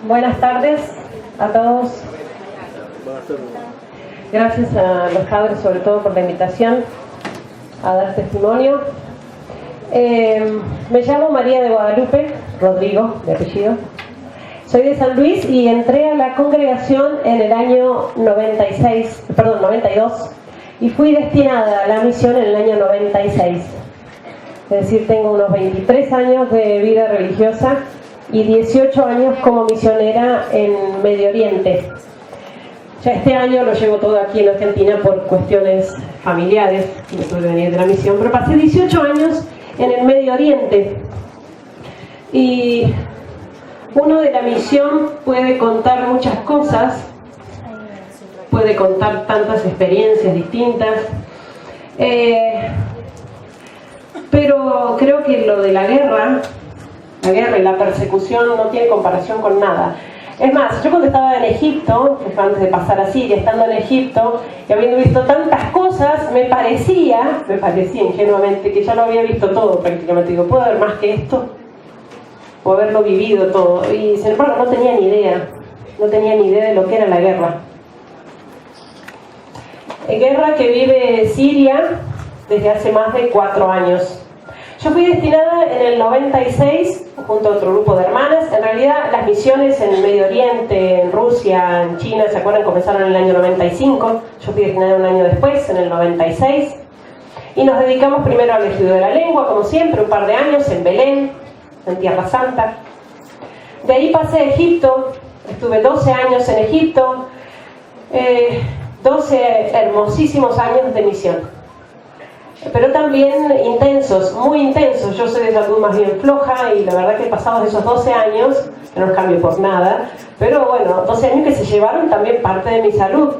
Buenas tardes a todos. Gracias a los padres, sobre todo, por la invitación a dar testimonio. Me llamo María de Guadalupe Rodrigo, de apellido. Soy de San Luis y entré a la congregación en el año 92, y fui destinada a la misión en el año 96. Es decir, tengo unos 23 años de vida religiosa y 18 años como misionera en Medio Oriente. Ya este año lo llevo todo aquí en Argentina por cuestiones familiares, me tuve que venir de la misión, pero pasé 18 años en el Medio Oriente. Y uno de la misión puede contar muchas cosas, puede contar tantas experiencias distintas, pero creo que lo de la guerra y la persecución no tiene comparación con nada. Es más, yo cuando estaba en Egipto, antes de pasar a Siria, estando en Egipto y habiendo visto tantas cosas, me parecía ingenuamente que ya lo había visto todo prácticamente. Digo, ¿puedo ver más que esto? O haberlo vivido todo. Y sin embargo no tenía ni idea de lo que era la guerra. Guerra que vive Siria desde hace más de 4 años. Yo fui destinada en el 96 junto a otro grupo de hermanas. En realidad las misiones en el Medio Oriente, en Rusia, en China, ¿se acuerdan? Comenzaron en el año 95. Yo fui destinada un año después, en el 96. Y nos dedicamos primero al estudio de la lengua, como siempre, un par de años en Belén, en Tierra Santa. De ahí pasé a Egipto, estuve 12 años en Egipto, 12 hermosísimos años de misión. Pero también intensos, muy intensos. Yo soy de salud más bien floja y la verdad que pasados esos 12 años, que no los cambio por nada, pero bueno, 12 años que se llevaron también parte de mi salud.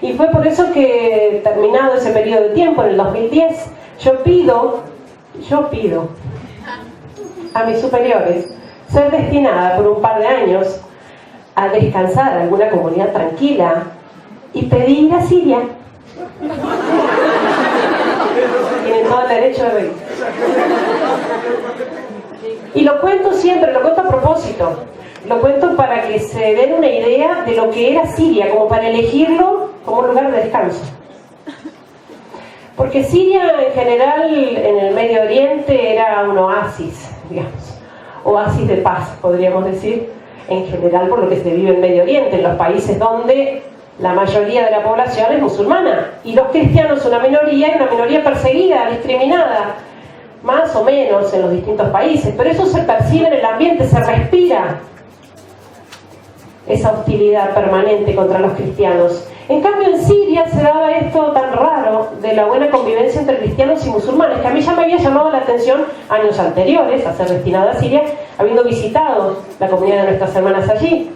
Y fue por eso que, terminado ese periodo de tiempo, en el 2010, yo pido a mis superiores ser destinada por un par de años a descansar en alguna comunidad tranquila y pedí ir a Siria. Tienen todo el derecho de reír. Y lo cuento siempre, lo cuento a propósito. Lo cuento para que se den una idea de lo que era Siria, como para elegirlo como un lugar de descanso. Porque Siria en general en el Medio Oriente era un oasis, digamos. Oasis de paz, podríamos decir, en general por lo que se vive en Medio Oriente, en los países donde la mayoría de la población es musulmana y los cristianos una minoría perseguida, discriminada, más o menos en los distintos países, pero eso se percibe en el ambiente, se respira esa hostilidad permanente contra los cristianos. En cambio en Siria se daba esto tan raro de la buena convivencia entre cristianos y musulmanes, que a mí ya me había llamado la atención años anteriores a ser destinada a Siria, habiendo visitado la comunidad de nuestras hermanas allí.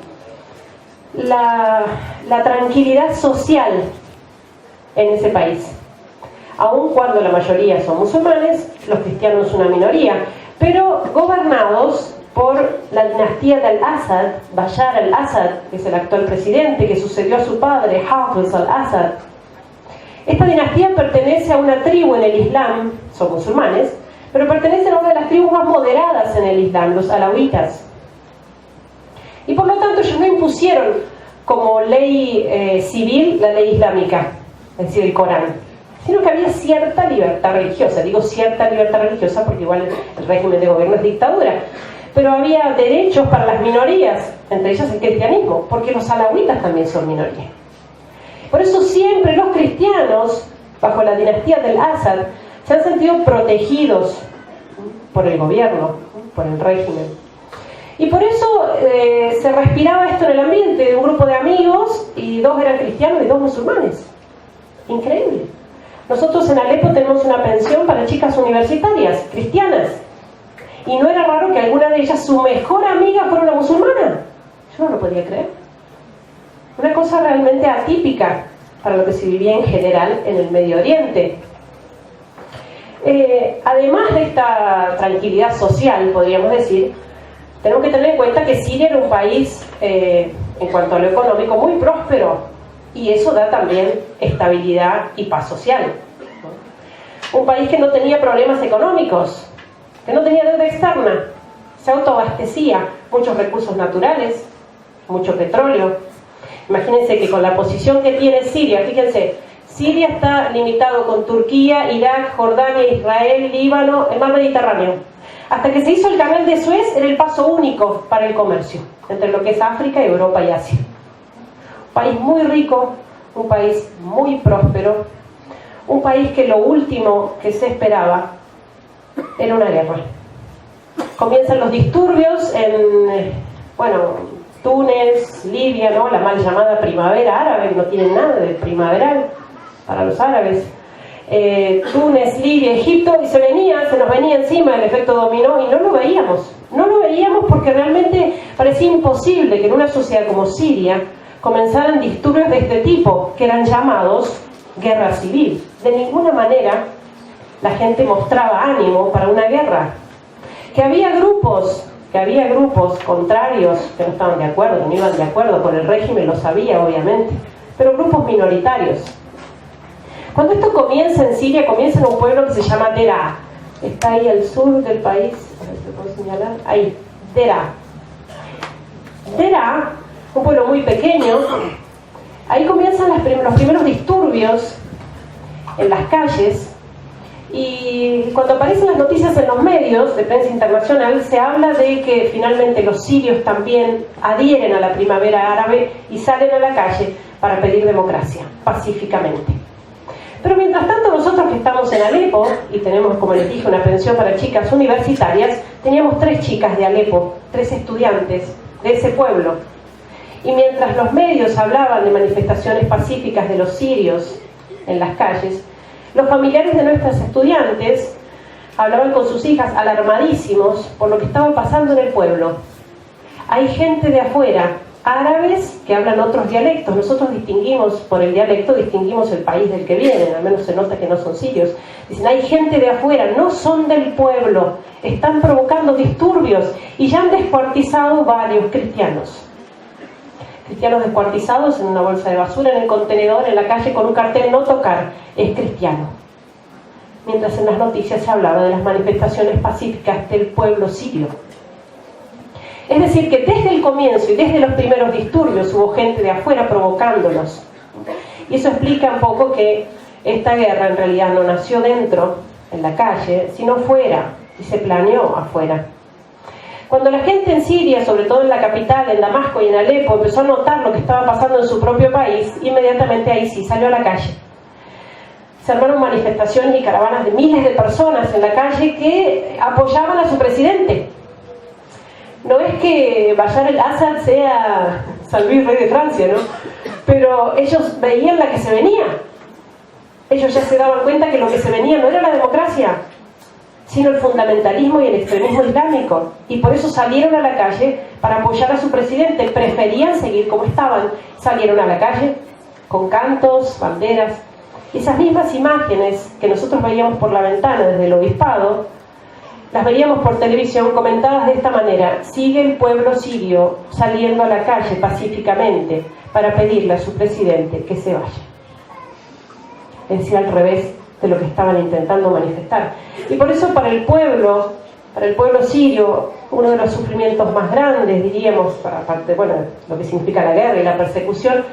La tranquilidad social en ese país, aun cuando la mayoría son musulmanes, los cristianos una minoría, pero gobernados por la dinastía del Assad, Bashar al-Assad, que es el actual presidente, que sucedió a su padre, Hafez al-Assad. Esta dinastía pertenece a una tribu en el Islam, son musulmanes, pero pertenecen a una de las tribus más moderadas en el Islam, los alawitas. Y por lo tanto ellos no impusieron como ley civil la ley islámica, es decir, el Corán, sino que había cierta libertad religiosa. Digo cierta libertad religiosa porque igual el régimen de gobierno es dictadura, pero había derechos para las minorías, entre ellas el cristianismo, porque los alawitas también son minoría. Por eso siempre los cristianos, bajo la dinastía del Assad, se han sentido protegidos por el gobierno, por el régimen. Y por eso se respiraba esto en el ambiente de un grupo de amigos, y 2 eran cristianos y 2 musulmanes. Increíble. Nosotros en Alepo tenemos una pensión para chicas universitarias, cristianas. Y no era raro que alguna de ellas, su mejor amiga, fuera una musulmana. Yo no lo podía creer. Una cosa realmente atípica para lo que se vivía en general en el Medio Oriente. Además de esta tranquilidad social, podríamos decir, tenemos que tener en cuenta que Siria era un país, en cuanto a lo económico, muy próspero, y eso da también estabilidad y paz social. Un país que no tenía problemas económicos, que no tenía deuda externa, se autoabastecía, muchos recursos naturales, mucho petróleo. Imagínense que con la posición que tiene Siria, fíjense, Siria está limitado con Turquía, Irak, Jordania, Israel, Líbano, el mar Mediterráneo. Hasta que se hizo el canal de Suez era el paso único para el comercio entre lo que es África, Europa y Asia. Un país muy rico, un país muy próspero, un país que lo último que se esperaba era una guerra. Comienzan los disturbios en, Túnez, Libia, ¿no? La mal llamada primavera árabe, no tienen nada de primaveral para los árabes. Túnez, Libia, Egipto, y se nos venía encima el efecto dominó y no lo veíamos porque realmente parecía imposible que en una sociedad como Siria comenzaran disturbios de este tipo, que eran llamados guerra civil. De ninguna manera la gente mostraba ánimo para una guerra. Que había grupos contrarios que no estaban de acuerdo, no iban de acuerdo con el régimen, lo sabía obviamente, pero grupos minoritarios. Cuando esto comienza en Siria, comienza en un pueblo que se llama Deraa. Está ahí al sur del país, a ver si puedo señalar, ahí, Deraa. Deraa, un pueblo muy pequeño, ahí comienzan los primeros disturbios en las calles, y cuando aparecen las noticias en los medios de prensa internacional se habla de que finalmente los sirios también adhieren a la primavera árabe y salen a la calle para pedir democracia, pacíficamente. Pero mientras tanto nosotros que estamos en Alepo y tenemos, como les dije, una pensión para chicas universitarias, teníamos 3 chicas de Alepo, 3 estudiantes de ese pueblo. Y mientras los medios hablaban de manifestaciones pacíficas de los sirios en las calles, los familiares de nuestras estudiantes hablaban con sus hijas alarmadísimos por lo que estaba pasando en el pueblo. Hay gente de afuera, árabes que hablan otros dialectos. Nosotros distinguimos, por el dialecto, distinguimos el país del que vienen, al menos se nota que no son sirios. Dicen, hay gente de afuera, no son del pueblo, están provocando disturbios y ya han descuartizado varios cristianos. Cristianos descuartizados en una bolsa de basura, en el contenedor, en la calle, con un cartel no tocar, es cristiano. Mientras en las noticias se hablaba de las manifestaciones pacíficas del pueblo sirio. Es decir, que desde el comienzo y desde los primeros disturbios hubo gente de afuera provocándolos. Y eso explica un poco que esta guerra en realidad no nació dentro, en la calle, sino fuera, y se planeó afuera. Cuando la gente en Siria, sobre todo en la capital, en Damasco y en Alepo, empezó a notar lo que estaba pasando en su propio país, inmediatamente ahí sí salió a la calle. Se armaron manifestaciones y caravanas de miles de personas en la calle que apoyaban a su presidente. No es que Bashar al-Assad sea San Luis, rey de Francia, ¿no? Pero ellos veían la que se venía. Ellos ya se daban cuenta que lo que se venía no era la democracia, sino el fundamentalismo y el extremismo islámico. Y por eso salieron a la calle para apoyar a su presidente. Preferían seguir como estaban. Salieron a la calle con cantos, banderas. Y esas mismas imágenes que nosotros veíamos por la ventana desde el obispado, las veíamos por televisión comentadas de esta manera: sigue el pueblo sirio saliendo a la calle pacíficamente para pedirle a su presidente que se vaya. Es decir, al revés de lo que estaban intentando manifestar. Y por eso para el pueblo sirio, uno de los sufrimientos más grandes, diríamos, aparte, bueno, lo que significa la guerra y la persecución,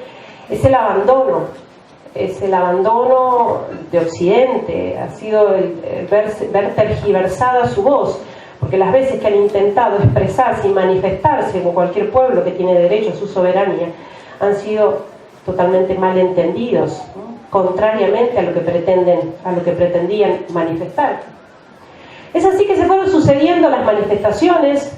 es el abandono. Es el abandono de Occidente, ha sido el ver tergiversada su voz, porque las veces que han intentado expresarse y manifestarse como cualquier pueblo que tiene derecho a su soberanía, han sido totalmente malentendidos, ¿no? Contrariamente a lo que pretendían manifestar. Es así que se fueron sucediendo las manifestaciones,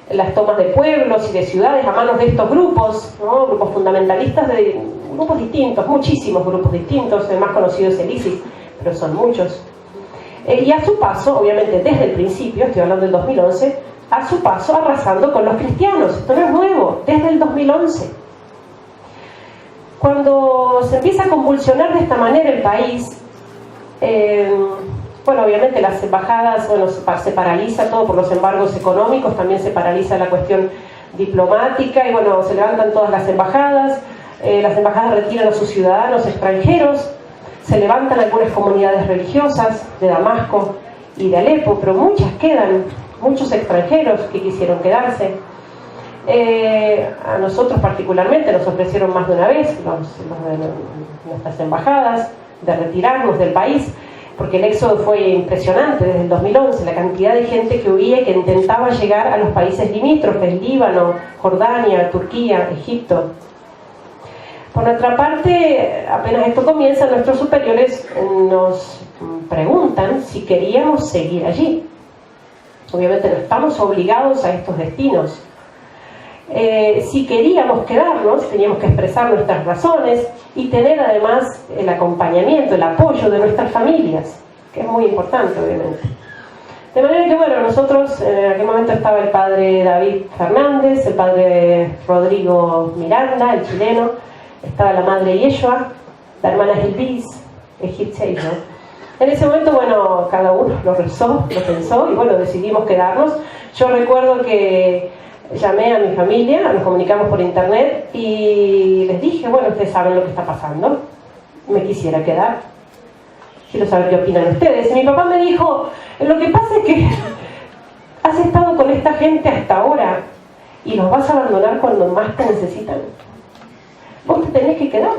las tomas de pueblos y de ciudades a manos de estos grupos, ¿no? Grupos fundamentalistas de grupos distintos, muchísimos grupos distintos. El más conocido es el ISIS, pero son muchos. Y a su paso, obviamente desde el principio, estoy hablando del 2011, a su paso arrasando con los cristianos. Esto no es nuevo, desde el 2011. Cuando se empieza a convulsionar de esta manera el país, bueno, obviamente las embajadas, bueno, se paraliza todo por los embargos económicos, también se paraliza la cuestión diplomática y bueno, se levantan todas las embajadas retiran a sus ciudadanos extranjeros, se levantan algunas comunidades religiosas de Damasco y de Alepo, pero muchas quedan, muchos extranjeros que quisieron quedarse. A nosotros particularmente nos ofrecieron más de una vez nuestras embajadas de retirarnos del país, porque el éxodo fue impresionante desde el 2011, la cantidad de gente que huía y que intentaba llegar a los países limítrofes, Líbano, Jordania, Turquía, Egipto. Por nuestra parte, apenas esto comienza, nuestros superiores nos preguntan si queríamos seguir allí. Obviamente no estamos obligados a estos destinos. Si queríamos quedarnos, teníamos que expresar nuestras razones y tener además el acompañamiento, el apoyo de nuestras familias, que es muy importante, obviamente. De manera que, bueno, nosotros, en aquel momento estaba el padre David Fernández, el padre Rodrigo Miranda, el chileno, estaba la madre Yeshua, la hermana Gilbis, egipcia y yo. En ese momento, bueno, cada uno lo rezó, lo pensó y, bueno, decidimos quedarnos. Yo recuerdo que llamé a mi familia, nos comunicamos por internet y les dije, bueno, ustedes saben lo que está pasando, me quisiera quedar, quiero saber qué opinan ustedes. Y mi papá me dijo, lo que pasa es que has estado con esta gente hasta ahora y los vas a abandonar cuando más te necesitan. Vos te tenés que quedar.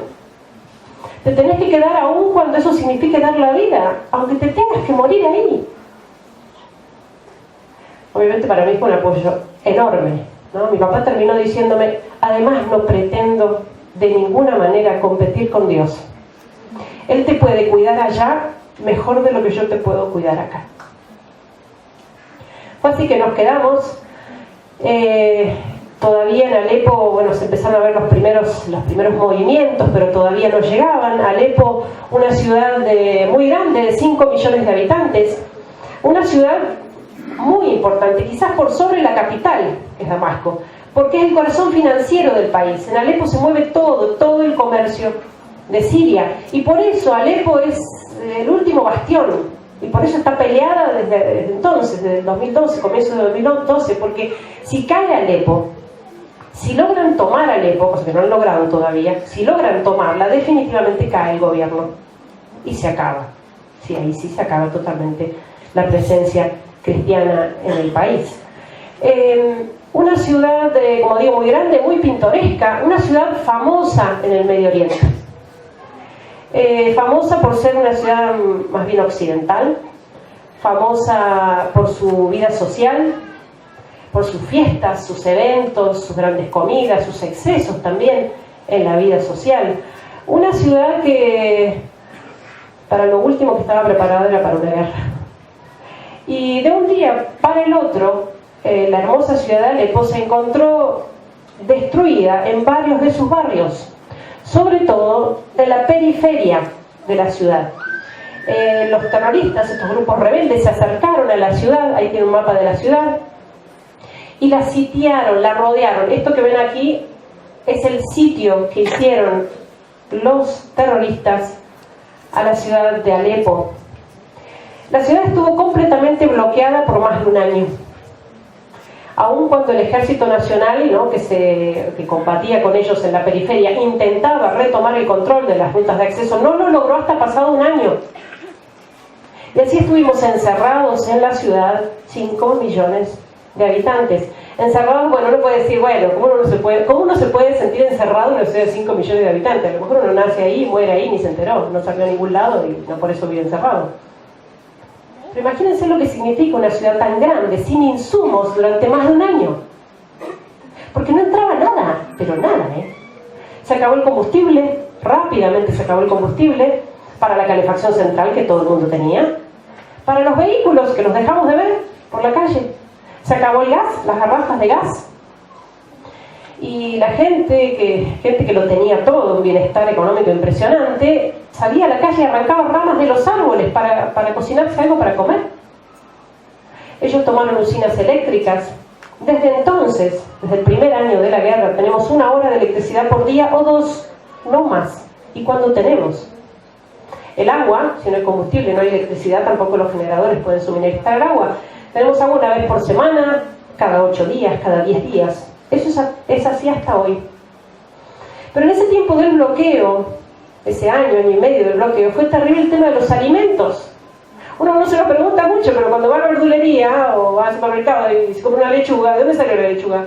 Te tenés que quedar aún cuando eso signifique dar la vida, aunque te tengas que morir ahí. Obviamente para mí fue un apoyo enorme, ¿no? Mi papá terminó diciéndome, además no pretendo de ninguna manera competir con Dios. Él te puede cuidar allá mejor de lo que yo te puedo cuidar acá. Fue así que nos quedamos. Todavía en Alepo, bueno, se empezaron a ver los primeros movimientos, pero todavía no llegaban. Alepo, una ciudad muy grande, de 5 millones de habitantes, una ciudad muy importante, quizás por sobre la capital, que es Damasco, porque es el corazón financiero del país. En Alepo se mueve todo el comercio de Siria, y por eso Alepo es el último bastión, y por eso está peleada desde entonces, desde el 2012, comienzo de 2012, porque si cae Alepo, si logran tomar Alepo, cosa que no han logrado todavía, si logran tomarla, definitivamente cae el gobierno y se acaba. Sí, ahí sí se acaba totalmente la presencia cristiana en el país. Una ciudad, como digo, muy grande, muy pintoresca, una ciudad famosa en el Medio Oriente. Famosa por ser una ciudad más bien occidental, famosa por su vida social, por sus fiestas, sus eventos, sus grandes comidas, sus excesos también en la vida social. Una ciudad que para lo último que estaba preparada era para una guerra. Y de un día para el otro, la hermosa ciudad de Alepo se encontró destruida en varios de sus barrios, sobre todo en la periferia de la ciudad. Los terroristas, estos grupos rebeldes, se acercaron a la ciudad, ahí tiene un mapa de la ciudad, y la sitiaron, la rodearon. Esto que ven aquí es el sitio que hicieron los terroristas a la ciudad de Alepo. La ciudad estuvo completamente bloqueada por más de un año. Aun cuando el ejército nacional, ¿no?, que combatía con ellos en la periferia, intentaba retomar el control de las rutas de acceso, no lo logró hasta pasado un año. Y así estuvimos encerrados en la ciudad, 5 millones de habitantes. Encerrados, bueno, uno puede decir, bueno, ¿cómo uno se puede sentir encerrado en una ciudad de 5 millones de habitantes? A lo mejor uno nace ahí, muere ahí, ni se enteró, no salió a ningún lado y no por eso vive encerrado. Pero imagínense lo que significa una ciudad tan grande, sin insumos, durante más de un año. Porque no entraba nada, pero nada, Se acabó el combustible, rápidamente se acabó el combustible, para la calefacción central que todo el mundo tenía, para los vehículos que los dejamos de ver por la calle. Se acabó el gas, las garrafas de gas. Y la gente que lo tenía todo, un bienestar económico impresionante, salía a la calle y arrancaba ramas de los árboles para cocinarse algo para comer. Ellos tomaron usinas eléctricas. Desde entonces, desde el primer año de la guerra, tenemos 1 hora de electricidad por día o 2, no más. ¿Y cuándo tenemos? El agua, si no hay combustible, no hay electricidad, tampoco los generadores pueden suministrar agua. Tenemos agua una vez por semana, cada 8 días, cada 10 días. Eso es así hasta hoy. Pero en ese tiempo del bloqueo, ese año y medio del bloqueo, fue terrible el tema de los alimentos. Uno no se lo pregunta mucho, pero cuando va a la verdulería o va al supermercado y se compra una lechuga, ¿de dónde salió la lechuga?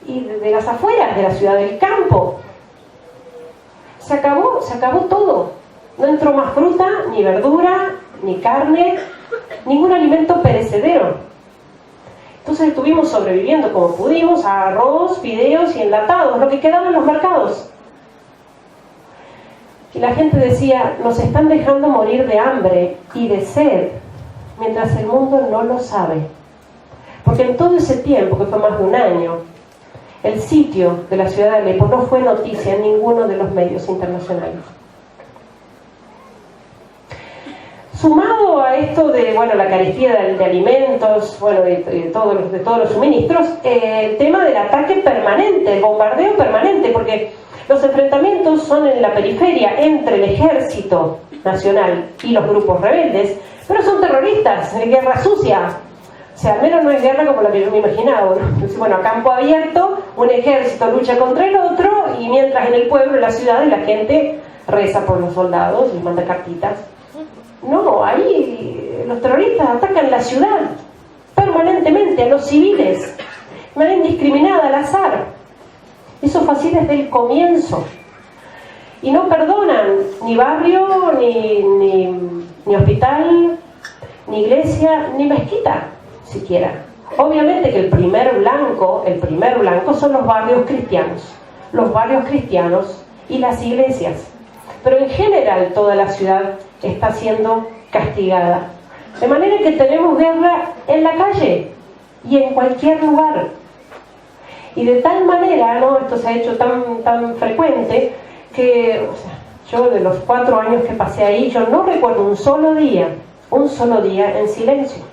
y de las afueras de la ciudad, del campo. Se acabó todo. No entró más fruta, ni verdura, ni carne, ningún alimento perecedero. Entonces estuvimos sobreviviendo como pudimos a arroz, fideos y enlatados, lo que quedaba en los mercados. Y la gente decía, nos están dejando morir de hambre y de sed, mientras el mundo no lo sabe. Porque en todo ese tiempo, que fue más de un año, el sitio de la ciudad de Alepo no fue noticia en ninguno de los medios internacionales. Sumado a esto de, bueno, la carestía de alimentos, bueno, de todos los suministros, el tema del ataque permanente, el bombardeo permanente, porque los enfrentamientos son en la periferia entre el ejército nacional y los grupos rebeldes, pero son terroristas, es guerra sucia. O sea, al menos no es guerra como la que yo me imaginaba, ¿no? Bueno, a campo abierto, un ejército lucha contra el otro, y mientras en el pueblo, en la ciudad, la gente reza por los soldados y manda cartitas. No, ahí los terroristas atacan la ciudad permanentemente, a los civiles, de manera indiscriminada, al azar. Eso fue así desde el comienzo. Y no perdonan ni barrio, ni hospital, ni iglesia, ni mezquita, siquiera. Obviamente que el primer blanco son los barrios cristianos y las iglesias. Pero en general toda la ciudad está siendo castigada. De manera que tenemos guerra en la calle y en cualquier lugar. Y de tal manera, ¿no? Esto se ha hecho tan frecuente que, o sea, yo de los 4 años que pasé ahí, yo no recuerdo un solo día en silencio.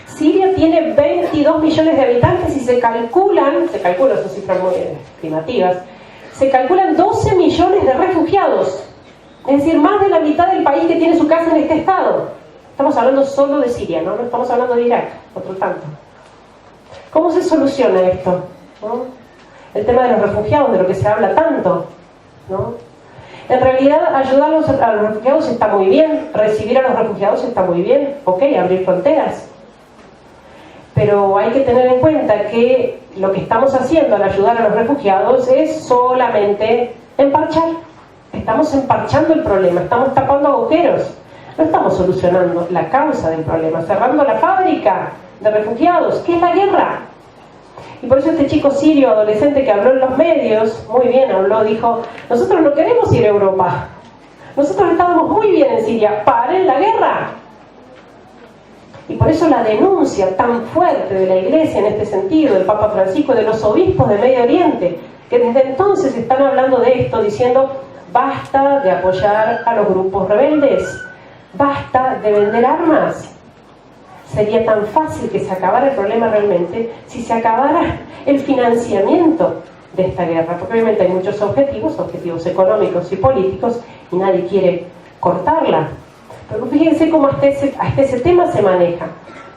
Siria tiene 22 millones de habitantes y se calculan, son cifras muy estimativas, se calculan 12 millones de refugiados. Es decir, más de la mitad del país que tiene su casa en este estado. Estamos hablando solo de Siria, ¿no? No estamos hablando de Irak, otro tanto. ¿Cómo se soluciona esto? ¿No? El tema de los refugiados, de lo que se habla tanto, ¿no? En realidad, ayudar a los refugiados está muy bien, recibir a los refugiados está muy bien, ok, abrir fronteras. Pero hay que tener en cuenta que lo que estamos haciendo al ayudar a los refugiados es solamente emparchar. Estamos emparchando el problema, estamos tapando agujeros. No estamos solucionando la causa del problema, cerrando la fábrica de refugiados, que es la guerra. Y por eso este chico sirio, adolescente, que habló en los medios, muy bien habló, dijo, nosotros no queremos ir a Europa. Nosotros estábamos muy bien en Siria, ¡paren la guerra! Y por eso la denuncia tan fuerte de la Iglesia en este sentido, del Papa Francisco, de los obispos de Medio Oriente, que desde entonces están hablando de esto, diciendo, basta de apoyar a los grupos rebeldes, basta de vender armas. Sería tan fácil que se acabara el problema realmente si se acabara el financiamiento de esta guerra, porque obviamente hay muchos objetivos económicos y políticos, y nadie quiere cortarla. Pero fíjense cómo hasta ese tema se maneja,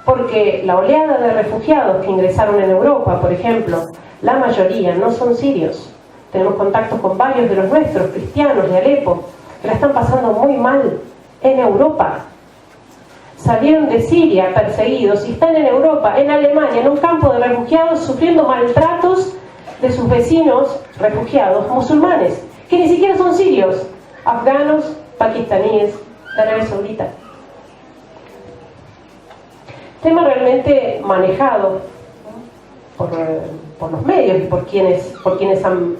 porque la oleada de refugiados que ingresaron en Europa, por ejemplo, la mayoría no son sirios. Tenemos contactos con varios de los nuestros, cristianos de Alepo, que la están pasando muy mal en Europa. Salieron de Siria perseguidos y están en Europa, en Alemania, en un campo de refugiados, sufriendo maltratos de sus vecinos refugiados musulmanes, que ni siquiera son sirios, afganos, pakistaníes, de Arabia Saudita. Tema realmente manejado por los medios y por quienes han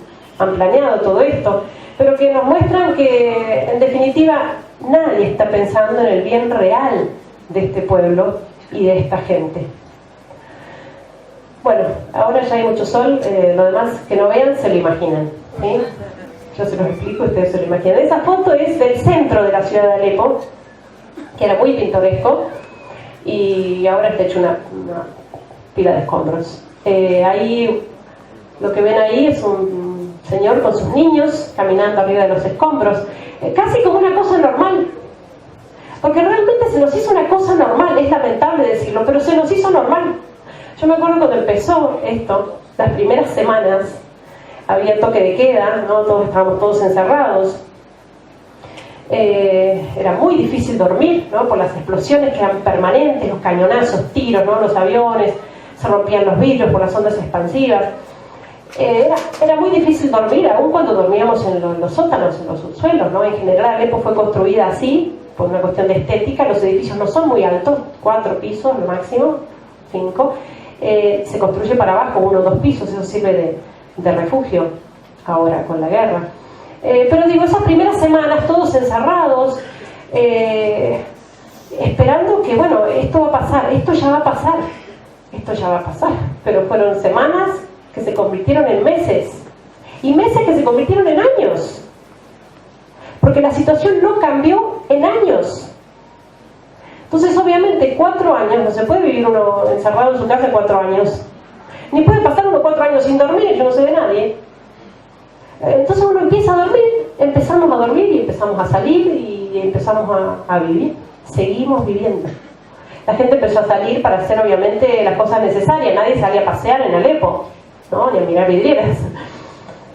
planeado todo esto, pero que nos muestran que en definitiva nadie está pensando en el bien real de este pueblo y de esta gente. Bueno, ahora ya hay mucho sol, lo demás que no vean se lo imaginan, ¿sí? Yo se los explico, ustedes se lo imaginan. Esa foto es del centro de la ciudad de Alepo, que era muy pintoresco, y ahora está hecho una pila de escombros. Ahí, lo que ven ahí es un señor con sus niños caminando arriba de los escombros, casi como una cosa normal. Porque realmente se nos hizo una cosa normal, es lamentable decirlo, pero se nos hizo normal. Yo me acuerdo cuando empezó esto, las primeras semanas, había toque de queda, ¿no? Estábamos todos encerrados. Era muy difícil dormir, ¿no? Por las explosiones que eran permanentes, los cañonazos, tiros, ¿no? Los aviones, se rompían los vidrios por las ondas expansivas. Era muy difícil dormir, aún cuando dormíamos en los sótanos, en los subsuelos, ¿no? En general Alepo fue construida así, por una cuestión de estética. Los edificios no son muy altos, 4 pisos lo máximo, 5. Se construye para abajo, 1 o 2 pisos, eso sirve de refugio ahora con la guerra. Pero digo, esas primeras semanas todos encerrados, esperando que, bueno, esto va a pasar, esto ya va a pasar, esto ya va a pasar. Pero fueron semanas que se convirtieron en meses, y meses que se convirtieron en años, porque la situación no cambió en años. Entonces, obviamente, 4 años, no se puede vivir uno encerrado en su casa 4 años, ni puede pasar uno 4 años sin dormir, yo no sé de nadie. Entonces uno empieza a dormir, empezamos a dormir y empezamos a salir y empezamos a vivir, seguimos viviendo. La gente empezó a salir para hacer obviamente las cosas necesarias, nadie salía a pasear en Alepo, ¿no? Ni a mirar vidrieras,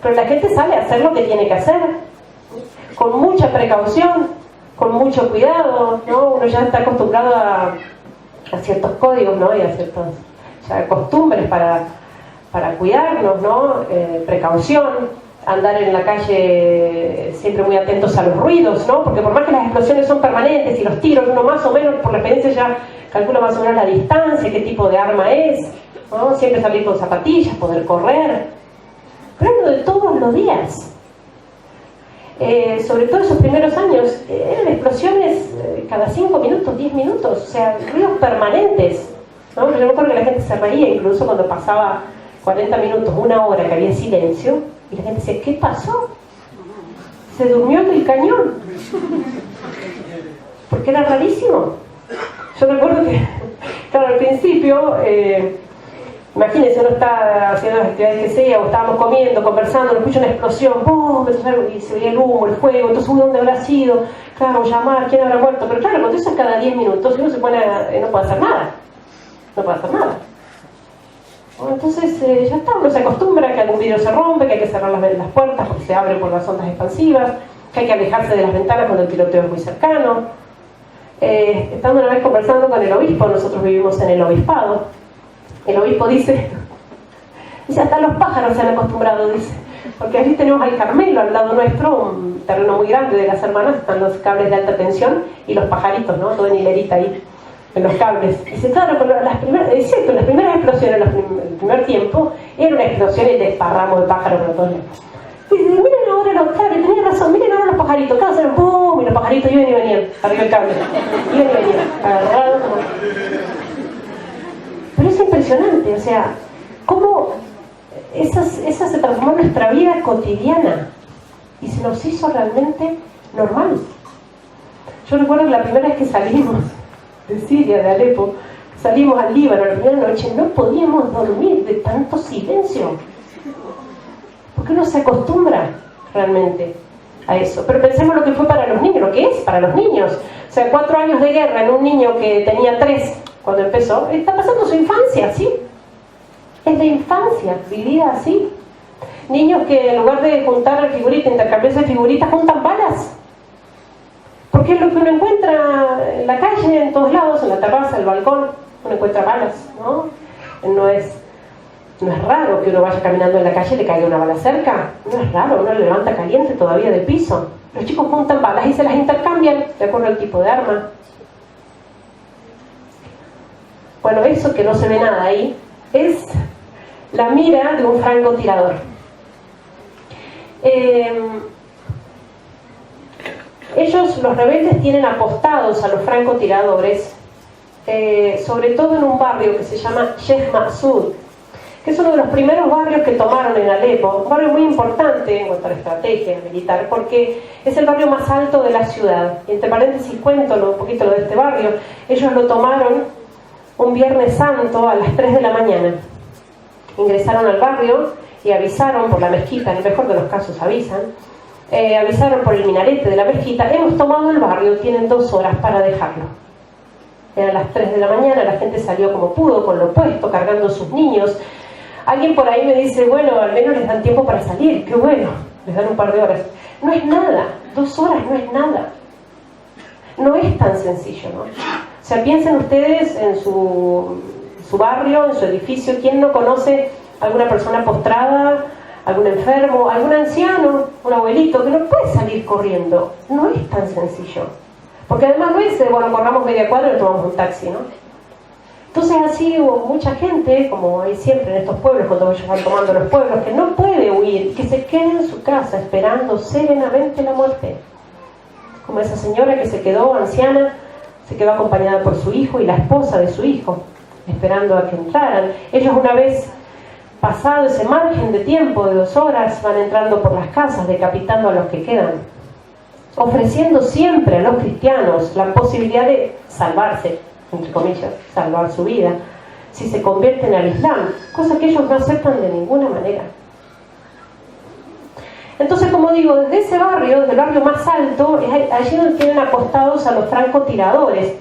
pero la gente sale a hacer lo que tiene que hacer, con mucha precaución, con mucho cuidado, ¿no? Uno ya está acostumbrado a ciertos códigos, ¿no? Y a ciertas costumbres para cuidarnos, ¿no? Precaución, andar en la calle siempre muy atentos a los ruidos, ¿no? Porque por más que las explosiones son permanentes y los tiros, uno más o menos, por la experiencia ya calcula más o menos la distancia, qué tipo de arma es, ¿no? Siempre salir con zapatillas, poder correr, pero es lo de todos los días. Sobre todo esos primeros años, eran explosiones cada 5 minutos, 10 minutos, o sea, ruidos permanentes, ¿no? Yo me acuerdo que la gente se reía incluso cuando pasaba 40 minutos, 1 hora que había silencio, y la gente decía, ¿qué pasó? Se durmió el cañón. Porque era rarísimo. Yo recuerdo que, claro, al principio, imagínense, uno está haciendo las actividades que sea, o estábamos comiendo, conversando, nos escucha una explosión, ¡pum! Y se veía el humo, el fuego, entonces, ¿dónde habrá sido? Claro, llamar, ¿quién habrá muerto? Pero claro, cuando eso es cada 10 minutos, uno se pone, no puede hacer nada. No puede hacer nada. Entonces ya está, uno se acostumbra que algún vidrio se rompe, que hay que cerrar las puertas porque se abren por las ondas expansivas, que hay que alejarse de las ventanas cuando el tiroteo es muy cercano. Estando una vez conversando con el obispo, nosotros vivimos en el obispado, el obispo dice, hasta los pájaros se han acostumbrado, dice, porque allí tenemos al Carmelo al lado nuestro, un terreno muy grande de las hermanas, están los cables de alta tensión y los pajaritos, ¿no? Todo en hilerita ahí en los cables. Dice, claro, las primeras explosiones, el primer tiempo, era una explosión y desparramos de pájaros por todos lados. Dice, miren ahora los cables, tenía razón, miren ahora los pajaritos, cada vez eran ¡pum! Y los pajaritos iban y venían, arriba del cable, iban y venían, agarrados como... Pero es impresionante, o sea, cómo esa se transformó en nuestra vida cotidiana y se nos hizo realmente normal. Yo recuerdo que la primera vez que salimos de Siria, de Alepo, salimos al Líbano a la primera noche, no podíamos dormir de tanto silencio, porque uno se acostumbra realmente a eso. Pero pensemos lo que fue para los niños, lo que es para los niños. O sea, 4 años de guerra en un niño que tenía 3 cuando empezó, está pasando su infancia, ¿sí? Es de infancia, vivida así. Niños que en lugar de juntar figuritas, intercambiarse figuritas, juntan balas. Porque es lo que uno encuentra en la calle, en todos lados, en la terraza, en el balcón, uno encuentra balas, ¿no? No es raro que uno vaya caminando en la calle y le caiga una bala cerca, no es raro, uno le levanta caliente todavía del piso. Los chicos juntan balas y se las intercambian de acuerdo al tipo de arma. Bueno, eso que no se ve nada ahí es la mira de un francotirador. Ellos, los rebeldes, tienen apostados a los francotiradores, sobre todo en un barrio que se llama Sheikh Masud, que es uno de los primeros barrios que tomaron en Alepo, un barrio muy importante en cuanto a la estrategia militar, porque es el barrio más alto de la ciudad. Y entre paréntesis cuento un poquito lo de este barrio. Ellos lo tomaron un Viernes Santo a las 3 de la mañana. Ingresaron al barrio y avisaron por la mezquita, en el mejor de los casos avisan, avisaron por el minarete de la mezquita, hemos tomado el barrio, tienen 2 horas para dejarlo. Eran las 3 de la mañana, la gente salió como pudo, con lo puesto, cargando sus niños. Alguien por ahí me dice, bueno, al menos les dan tiempo para salir, qué bueno, les dan un par de horas. No es nada, 2 horas no es nada. no es tan sencillo, ¿no? O sea, piensen ustedes en su barrio, en su edificio, ¿quién no conoce a alguna persona postrada, algún enfermo, algún anciano, un abuelito que no puede salir corriendo? No es tan sencillo. Porque además no es, bueno, corramos media cuadra y tomamos un taxi, ¿no? Entonces así hubo mucha gente, como hay siempre en estos pueblos, cuando ellos van tomando los pueblos, que no puede huir, que se queda en su casa esperando serenamente la muerte. Como esa señora que se quedó anciana, se quedó acompañada por su hijo y la esposa de su hijo, esperando a que entraran. Ellos, una vez pasado ese margen de tiempo de 2 horas, van entrando por las casas, decapitando a los que quedan, ofreciendo siempre a los cristianos la posibilidad de salvarse, entre comillas, salvar su vida, si se convierten al Islam, cosa que ellos no aceptan de ninguna manera. Entonces, como digo, desde ese barrio, del barrio más alto, es allí donde tienen apostados a los francotiradores.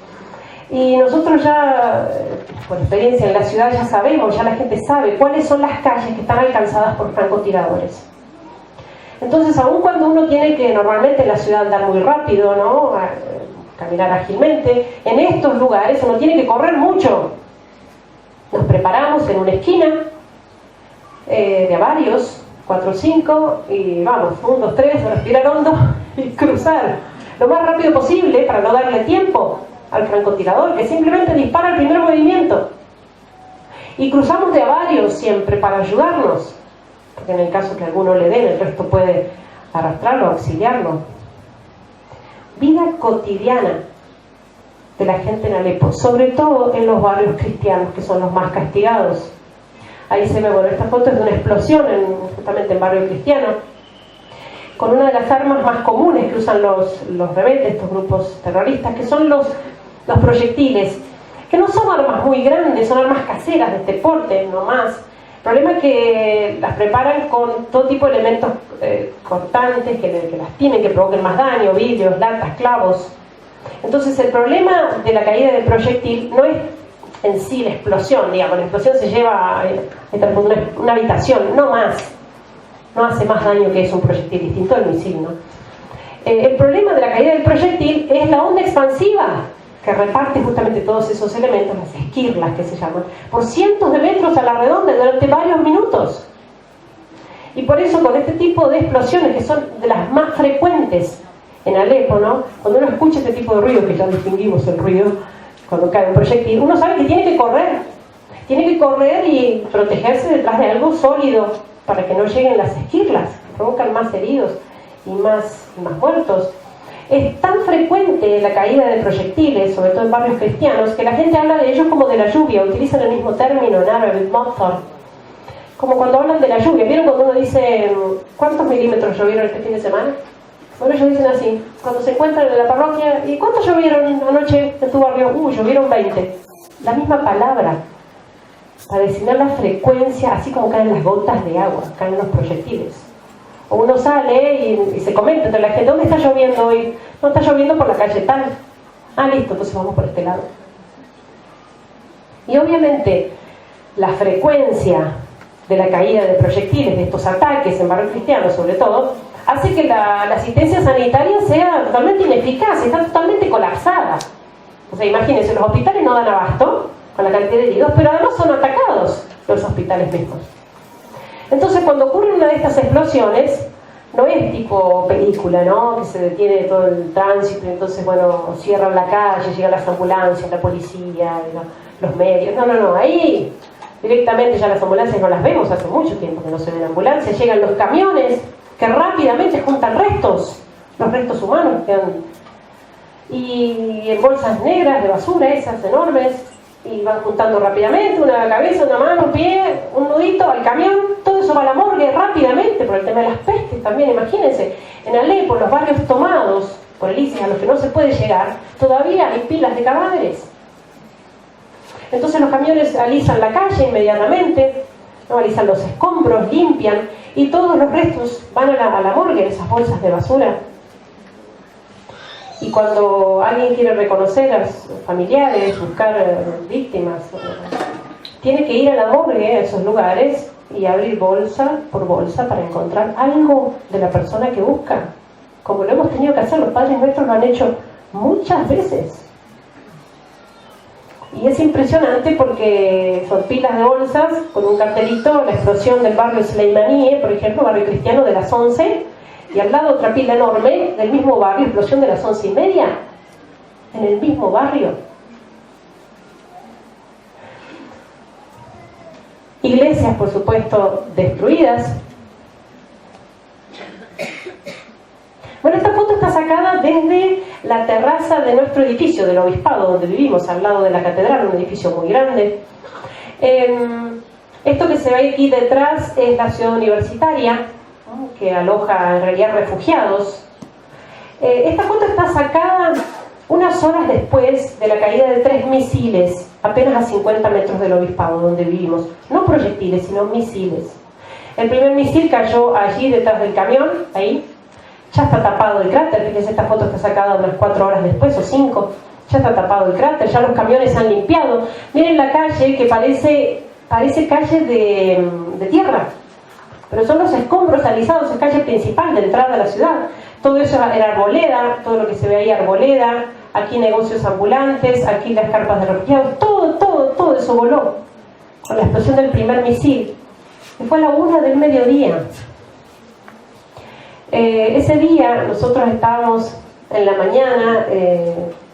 Y nosotros ya, por experiencia en la ciudad, ya sabemos, ya la gente sabe cuáles son las calles que están alcanzadas por francotiradores. Entonces, aun cuando uno tiene que normalmente en la ciudad andar muy rápido, ¿no?, caminar ágilmente, en estos lugares uno tiene que correr mucho. Nos preparamos en una esquina de a varios, 4 o 5, y vamos, 1, 2, 3, respirar hondo y cruzar lo más rápido posible para no darle tiempo al francotirador, que simplemente dispara el primer movimiento. Y cruzamos de a varios siempre para ayudarnos, porque en el caso que alguno le den, el resto puede arrastrarlo, auxiliarlo. Vida cotidiana de la gente en Alepo, sobre todo en los barrios cristianos, que son los más castigados. Ahí se ve, bueno, esta foto es de una explosión justamente en barrio cristiano, con una de las armas más comunes que usan los rebeldes, estos grupos terroristas, que son los proyectiles, que no son armas muy grandes, son armas caseras de este porte, no más. El problema es que las preparan con todo tipo de elementos cortantes que lastimen, que provoquen más daño, vidrios, latas, clavos. Entonces el problema de la caída del proyectil no es en sí la explosión, digamos, la explosión se lleva a una habitación, no más. No hace más daño que es un proyectil distinto del misil, ¿no? El problema de la caída del proyectil es la onda expansiva, que reparte justamente todos esos elementos, las esquirlas que se llaman, por cientos de metros a la redonda durante varios minutos. Y por eso, con este tipo de explosiones, que son de las más frecuentes en Alepo, ¿no?, cuando uno escucha este tipo de ruido, que ya distinguimos el ruido cuando cae un proyectil, uno sabe que tiene que correr y protegerse detrás de algo sólido para que no lleguen las esquirlas, que provocan más heridos y más muertos. Es tan frecuente la caída de proyectiles, sobre todo en barrios cristianos, que la gente habla de ellos como de la lluvia, utilizan el mismo término en árabe, matar, como cuando hablan de la lluvia. ¿Vieron cuando uno dice cuántos milímetros llovieron este fin de semana? Bueno, ellos dicen así, cuando se encuentran en la parroquia, ¿y cuántos llovieron anoche en tu barrio? Llovieron 20. La misma palabra, para designar la frecuencia, así como caen las gotas de agua, caen los proyectiles. O uno sale y se comenta entre la gente, ¿dónde está lloviendo hoy? No, está lloviendo por la calle tal. Ah, listo, entonces vamos por este lado. Y obviamente la frecuencia de la caída de proyectiles, de estos ataques en barrios cristianos sobre todo, hace que la asistencia sanitaria sea totalmente ineficaz, está totalmente colapsada. O sea, imagínense, los hospitales no dan abasto con la cantidad de heridos, pero además son atacados los hospitales mismos. Entonces, cuando ocurre una de estas explosiones, no es tipo película, ¿no?, que se detiene todo el tránsito y entonces, bueno, cierran la calle, llegan las ambulancias, la policía, los medios. No, ahí directamente ya las ambulancias no las vemos, hace mucho tiempo que no se ven ambulancias, llegan los camiones que rápidamente juntan restos, los restos humanos que han, y en bolsas negras de basura, esas enormes, y van juntando rápidamente una cabeza, una mano, un pie, un nudito al camión, todo eso va a la morgue rápidamente por el tema de las pestes también. Imagínense, en Alepo, los barrios tomados por el ISIS a los que no se puede llegar, todavía hay pilas de cadáveres. Entonces los camiones alisan la calle inmediatamente, ¿no?, alisan los escombros, limpian, y todos los restos van a la morgue, en esas bolsas de basura. Y cuando alguien quiere reconocer a sus familiares, buscar víctimas, tiene que ir a la morgue, a esos lugares, y abrir bolsa por bolsa para encontrar algo de la persona que busca. Como lo hemos tenido que hacer, los padres nuestros lo han hecho muchas veces. Y es impresionante porque son pilas de bolsas con un cartelito, la explosión del barrio Sleimaníe, por ejemplo, barrio cristiano de las 11, y al lado otra pila enorme del mismo barrio, explosión de las 11:30, en el mismo barrio. Iglesias, por supuesto, destruidas. Bueno, esta foto está sacada desde la terraza de nuestro edificio, del obispado, donde vivimos, al lado de la catedral, un edificio muy grande. Esto que se ve aquí detrás es la ciudad universitaria, ¿no?, que aloja en realidad refugiados. Esta foto está sacada unas horas después de la caída de 3 misiles, apenas a 50 metros del obispado, donde vivimos. No proyectiles, sino misiles. El primer misil cayó allí detrás del camión, ahí. Ya está tapado el cráter, fíjense, esta foto está sacada unas 4 horas después o 5. Ya está tapado el cráter, ya los camiones han limpiado. Miren la calle, que parece calle de tierra, pero son los escombros alisados, es calle principal de entrada a la ciudad. Todo eso era arboleda, todo lo que se ve ahí arboleda, aquí negocios ambulantes, aquí las carpas de refugiados, todo eso voló con la explosión del primer misil, que fue a la 1 del mediodía. Ese día nosotros estábamos en la mañana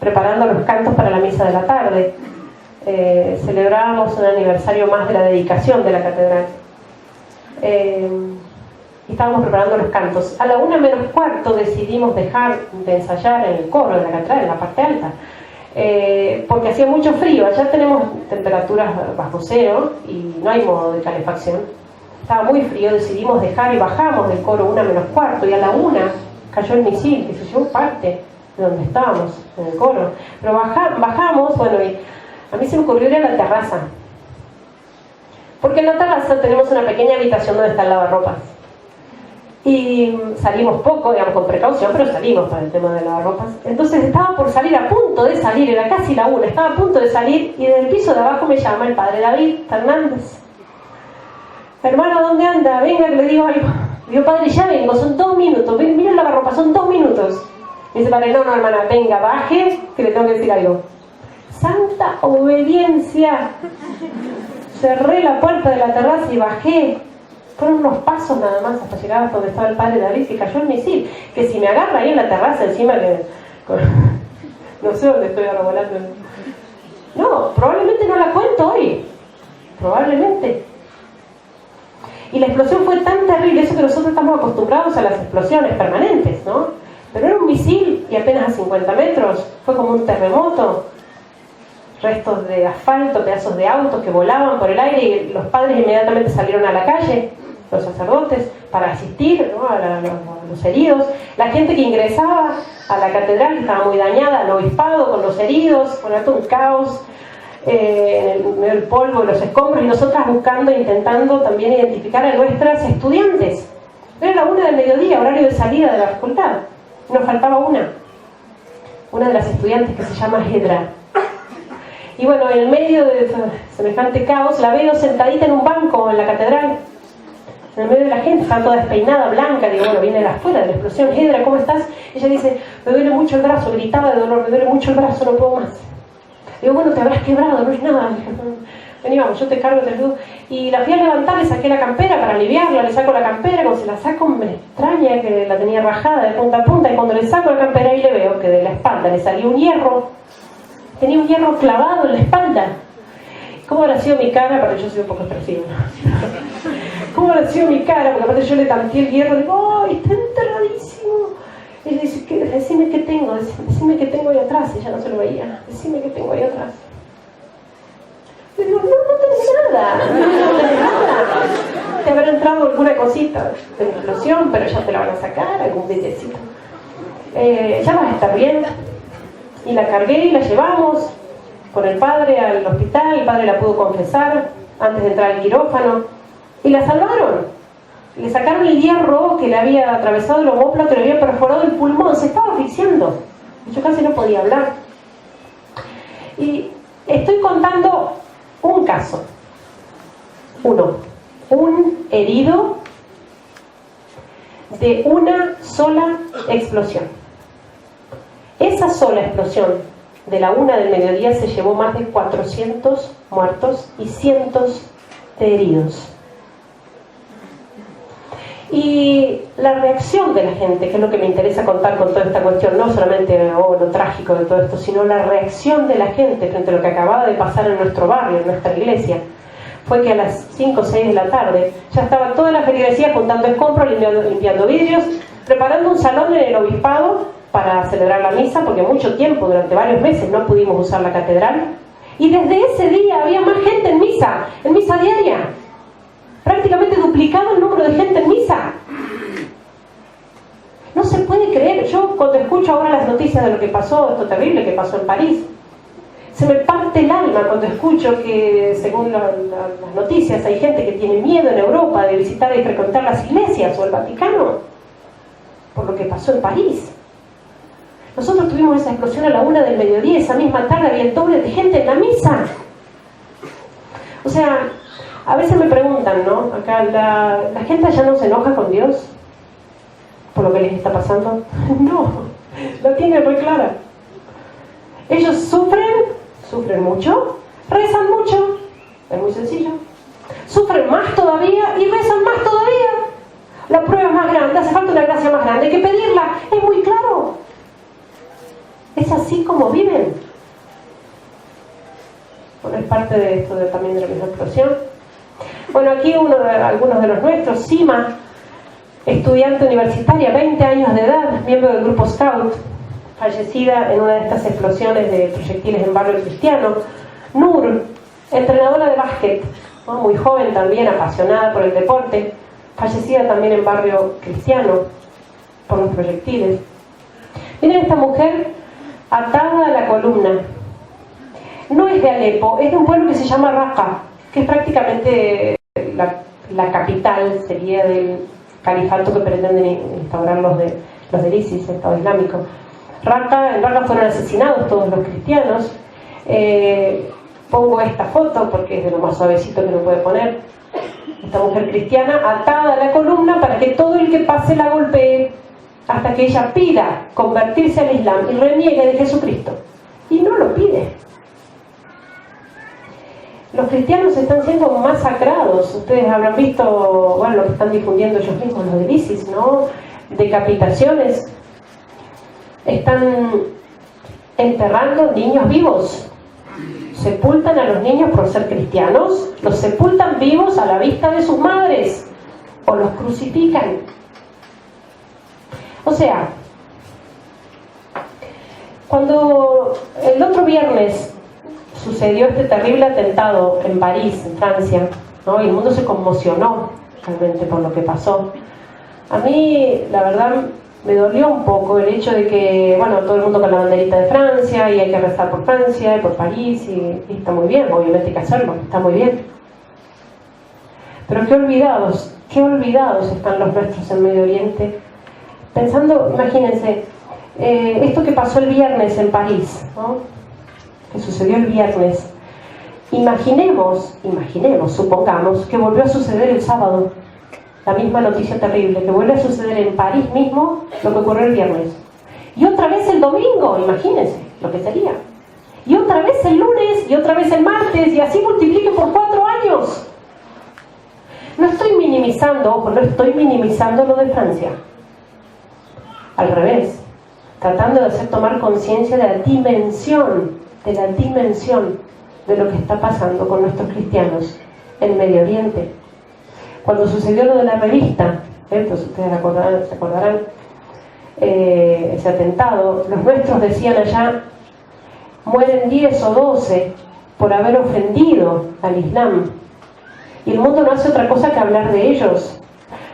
preparando los cantos para la misa de la tarde. Celebrábamos un aniversario más de la dedicación de la catedral. Y estábamos preparando los cantos. A la 1 menos cuarto decidimos dejar de ensayar en el coro de la catedral, en la parte alta, porque hacía mucho frío. Allá tenemos temperaturas bajo cero y no hay modo de calefacción. Estaba muy frío, decidimos dejar y bajamos del coro 1 menos cuarto, y a la 1 cayó el misil que se llevó parte de donde estábamos, en el coro. Pero bajamos, bueno, y a mí se me ocurrió ir a la terraza, porque en la terraza tenemos una pequeña habitación donde está el lavarropas, y salimos poco, digamos, con precaución, pero salimos para el tema de lavarropas. Entonces estaba por salir, a punto de salir, era casi la 1, estaba a punto de salir, y desde el piso de abajo me llama el padre David Fernández. Hermano, ¿dónde anda? Venga, que le digo algo. Le digo, padre, ya vengo, son 2 minutos. Mira el lavarropa, son 2 minutos. Me dice, padre, no, hermana, venga, baje, que le tengo que decir algo. Santa obediencia. Cerré la puerta de la terraza y bajé. Fueron unos pasos nada más hasta llegar hasta donde estaba el padre David, que cayó el misil. Que si me agarra ahí en la terraza encima, que no sé dónde estoy ahora volando. No, probablemente no la cuento hoy. Probablemente. Y la explosión fue tan terrible, eso que nosotros estamos acostumbrados a las explosiones permanentes, ¿no? Pero era un misil y apenas a 50 metros, fue como un terremoto. Restos de asfalto, pedazos de autos que volaban por el aire, y los padres inmediatamente salieron a la calle, los sacerdotes, para asistir, ¿no?, a los heridos. La gente que ingresaba a la catedral, que estaba muy dañada, al obispado, con los heridos, con todo un caos. En el polvo, en los escombros, y nosotras buscando, intentando también identificar a nuestras estudiantes. Era la 1 del mediodía, horario de salida de la facultad. Nos faltaba una de las estudiantes, que se llama Hedra. Y bueno, en medio de semejante caos, la veo sentadita en un banco en la catedral, en el medio de la gente, está toda despeinada, blanca. Digo, bueno, viene de afuera de la explosión. Hedra, ¿cómo estás? Ella dice, me duele mucho el brazo, gritaba de dolor, me duele mucho el brazo, no puedo más. Digo, bueno, te habrás quebrado, no es nada. Vení, vamos, yo te cargo, te ayudo. Y la fui a levantar, le saqué la campera para aliviarla, le saco la campera, cuando se la saco me extraña que la tenía rajada de punta a punta, y cuando le saco la campera ahí le veo que de la espalda le salió un hierro. Tenía un hierro clavado en la espalda. ¿Cómo habrá sido mi cara? Porque yo soy un poco expresiva. ¿Cómo habrá sido mi cara? Porque aparte yo le tanteé el hierro, digo, ¡ay, está enterradísimo! Y le dice, decime qué tengo, decime qué tengo ahí atrás. Y ella no se lo veía. Decime qué tengo ahí atrás. Le digo, no tenés nada. No tenés nada. Te habrá entrado alguna cosita de explosión, pero ya te la van a sacar, algún billetito. Ya vas a estar bien. Y la cargué y la llevamos con el padre al hospital. El padre la pudo confesar antes de entrar al quirófano. Y la salvaron. Le sacaron el hierro que le había atravesado el omóplato, que le había perforado el pulmón. Se estaba asfixiando. Yo casi no podía hablar. Y estoy contando un caso. Un herido de una sola explosión. Esa sola explosión de la 1 del mediodía se llevó más de 400 muertos y cientos de heridos. Y la reacción de la gente, que es lo que me interesa contar con toda esta cuestión, no solamente lo trágico de todo esto, sino la reacción de la gente frente a lo que acababa de pasar en nuestro barrio, en nuestra iglesia, fue que a las 5 o 6 de la tarde ya estaba toda la feligresía juntando escombros, limpiando vidrios, preparando un salón en el obispado para celebrar la misa, porque mucho tiempo, durante varios meses, no pudimos usar la catedral. Y desde ese día había más gente en misa diaria. Prácticamente duplicado el número de gente en misa. No se puede creer. Yo cuando escucho ahora las noticias de lo que pasó, esto terrible que pasó en París, se me parte el alma cuando escucho que, según las noticias, hay gente que tiene miedo en Europa de visitar y frecuentar las iglesias o el Vaticano por lo que pasó en París. Nosotros tuvimos esa explosión a la 1 del mediodía, esa misma tarde había el doble de gente en la misa. O sea, a veces me preguntan, ¿no? Acá la gente allá no se enoja con Dios por lo que les está pasando. No, la tiene muy clara. Ellos sufren mucho, rezan mucho, es muy sencillo. Sufren más todavía y rezan más todavía. La prueba es más grande, hace falta una gracia más grande, hay que pedirla, es muy claro. Es así como viven. Bueno, es parte de esto también de la misma explosión. Bueno, aquí algunos de los nuestros, Sima, estudiante universitaria, 20 años de edad, miembro del grupo Scout, fallecida en una de estas explosiones de proyectiles en barrio cristiano. Nur, entrenadora de básquet, ¿no? Muy joven también, apasionada por el deporte, fallecida también en barrio cristiano por los proyectiles. Miren esta mujer atada a la columna. No es de Alepo, es de un pueblo que se llama Raqqa, que es prácticamente la capital, sería del califato que pretenden instaurar los del ISIS, Estado Islámico. En Raqqa fueron asesinados todos los cristianos. Pongo esta foto porque es de lo más suavecito que me puede poner. Esta mujer cristiana atada a la columna para que todo el que pase la golpee hasta que ella pida convertirse al Islam y reniegue de Jesucristo. Y no lo pide. Los cristianos están siendo masacrados. Ustedes habrán visto, bueno, lo que están difundiendo ellos mismos, los del ISIS, ¿no? Decapitaciones. Están enterrando niños vivos. Sepultan a los niños por ser cristianos, los sepultan vivos a la vista de sus madres, o los crucifican. O sea, cuando el otro viernes sucedió este terrible atentado en París, en Francia, ¿no? Y el mundo se conmocionó realmente por lo que pasó. A mí, la verdad, me dolió un poco el hecho de que, bueno, todo el mundo con la banderita de Francia y hay que rezar por Francia y por París y está muy bien, obviamente hay que hacerlo, está muy bien. Pero qué olvidados están los nuestros en Medio Oriente. Pensando, imagínense, esto que pasó el viernes en París, ¿no? Que sucedió el viernes. Imaginemos, supongamos que volvió a suceder el sábado. La misma noticia terrible, que vuelve a suceder en París mismo lo que ocurrió el viernes. Y otra vez el domingo, imagínense lo que sería. Y otra vez el lunes, y otra vez el martes, y así multiplique por 4 años. No estoy minimizando lo de Francia. Al revés, tratando de hacer tomar conciencia de la dimensión de lo que está pasando con nuestros cristianos en Medio Oriente. Cuando sucedió lo de la revista, entonces ustedes se acordarán, ese atentado, los nuestros decían allá, mueren 10 o 12 por haber ofendido al Islam. Y el mundo no hace otra cosa que hablar de ellos.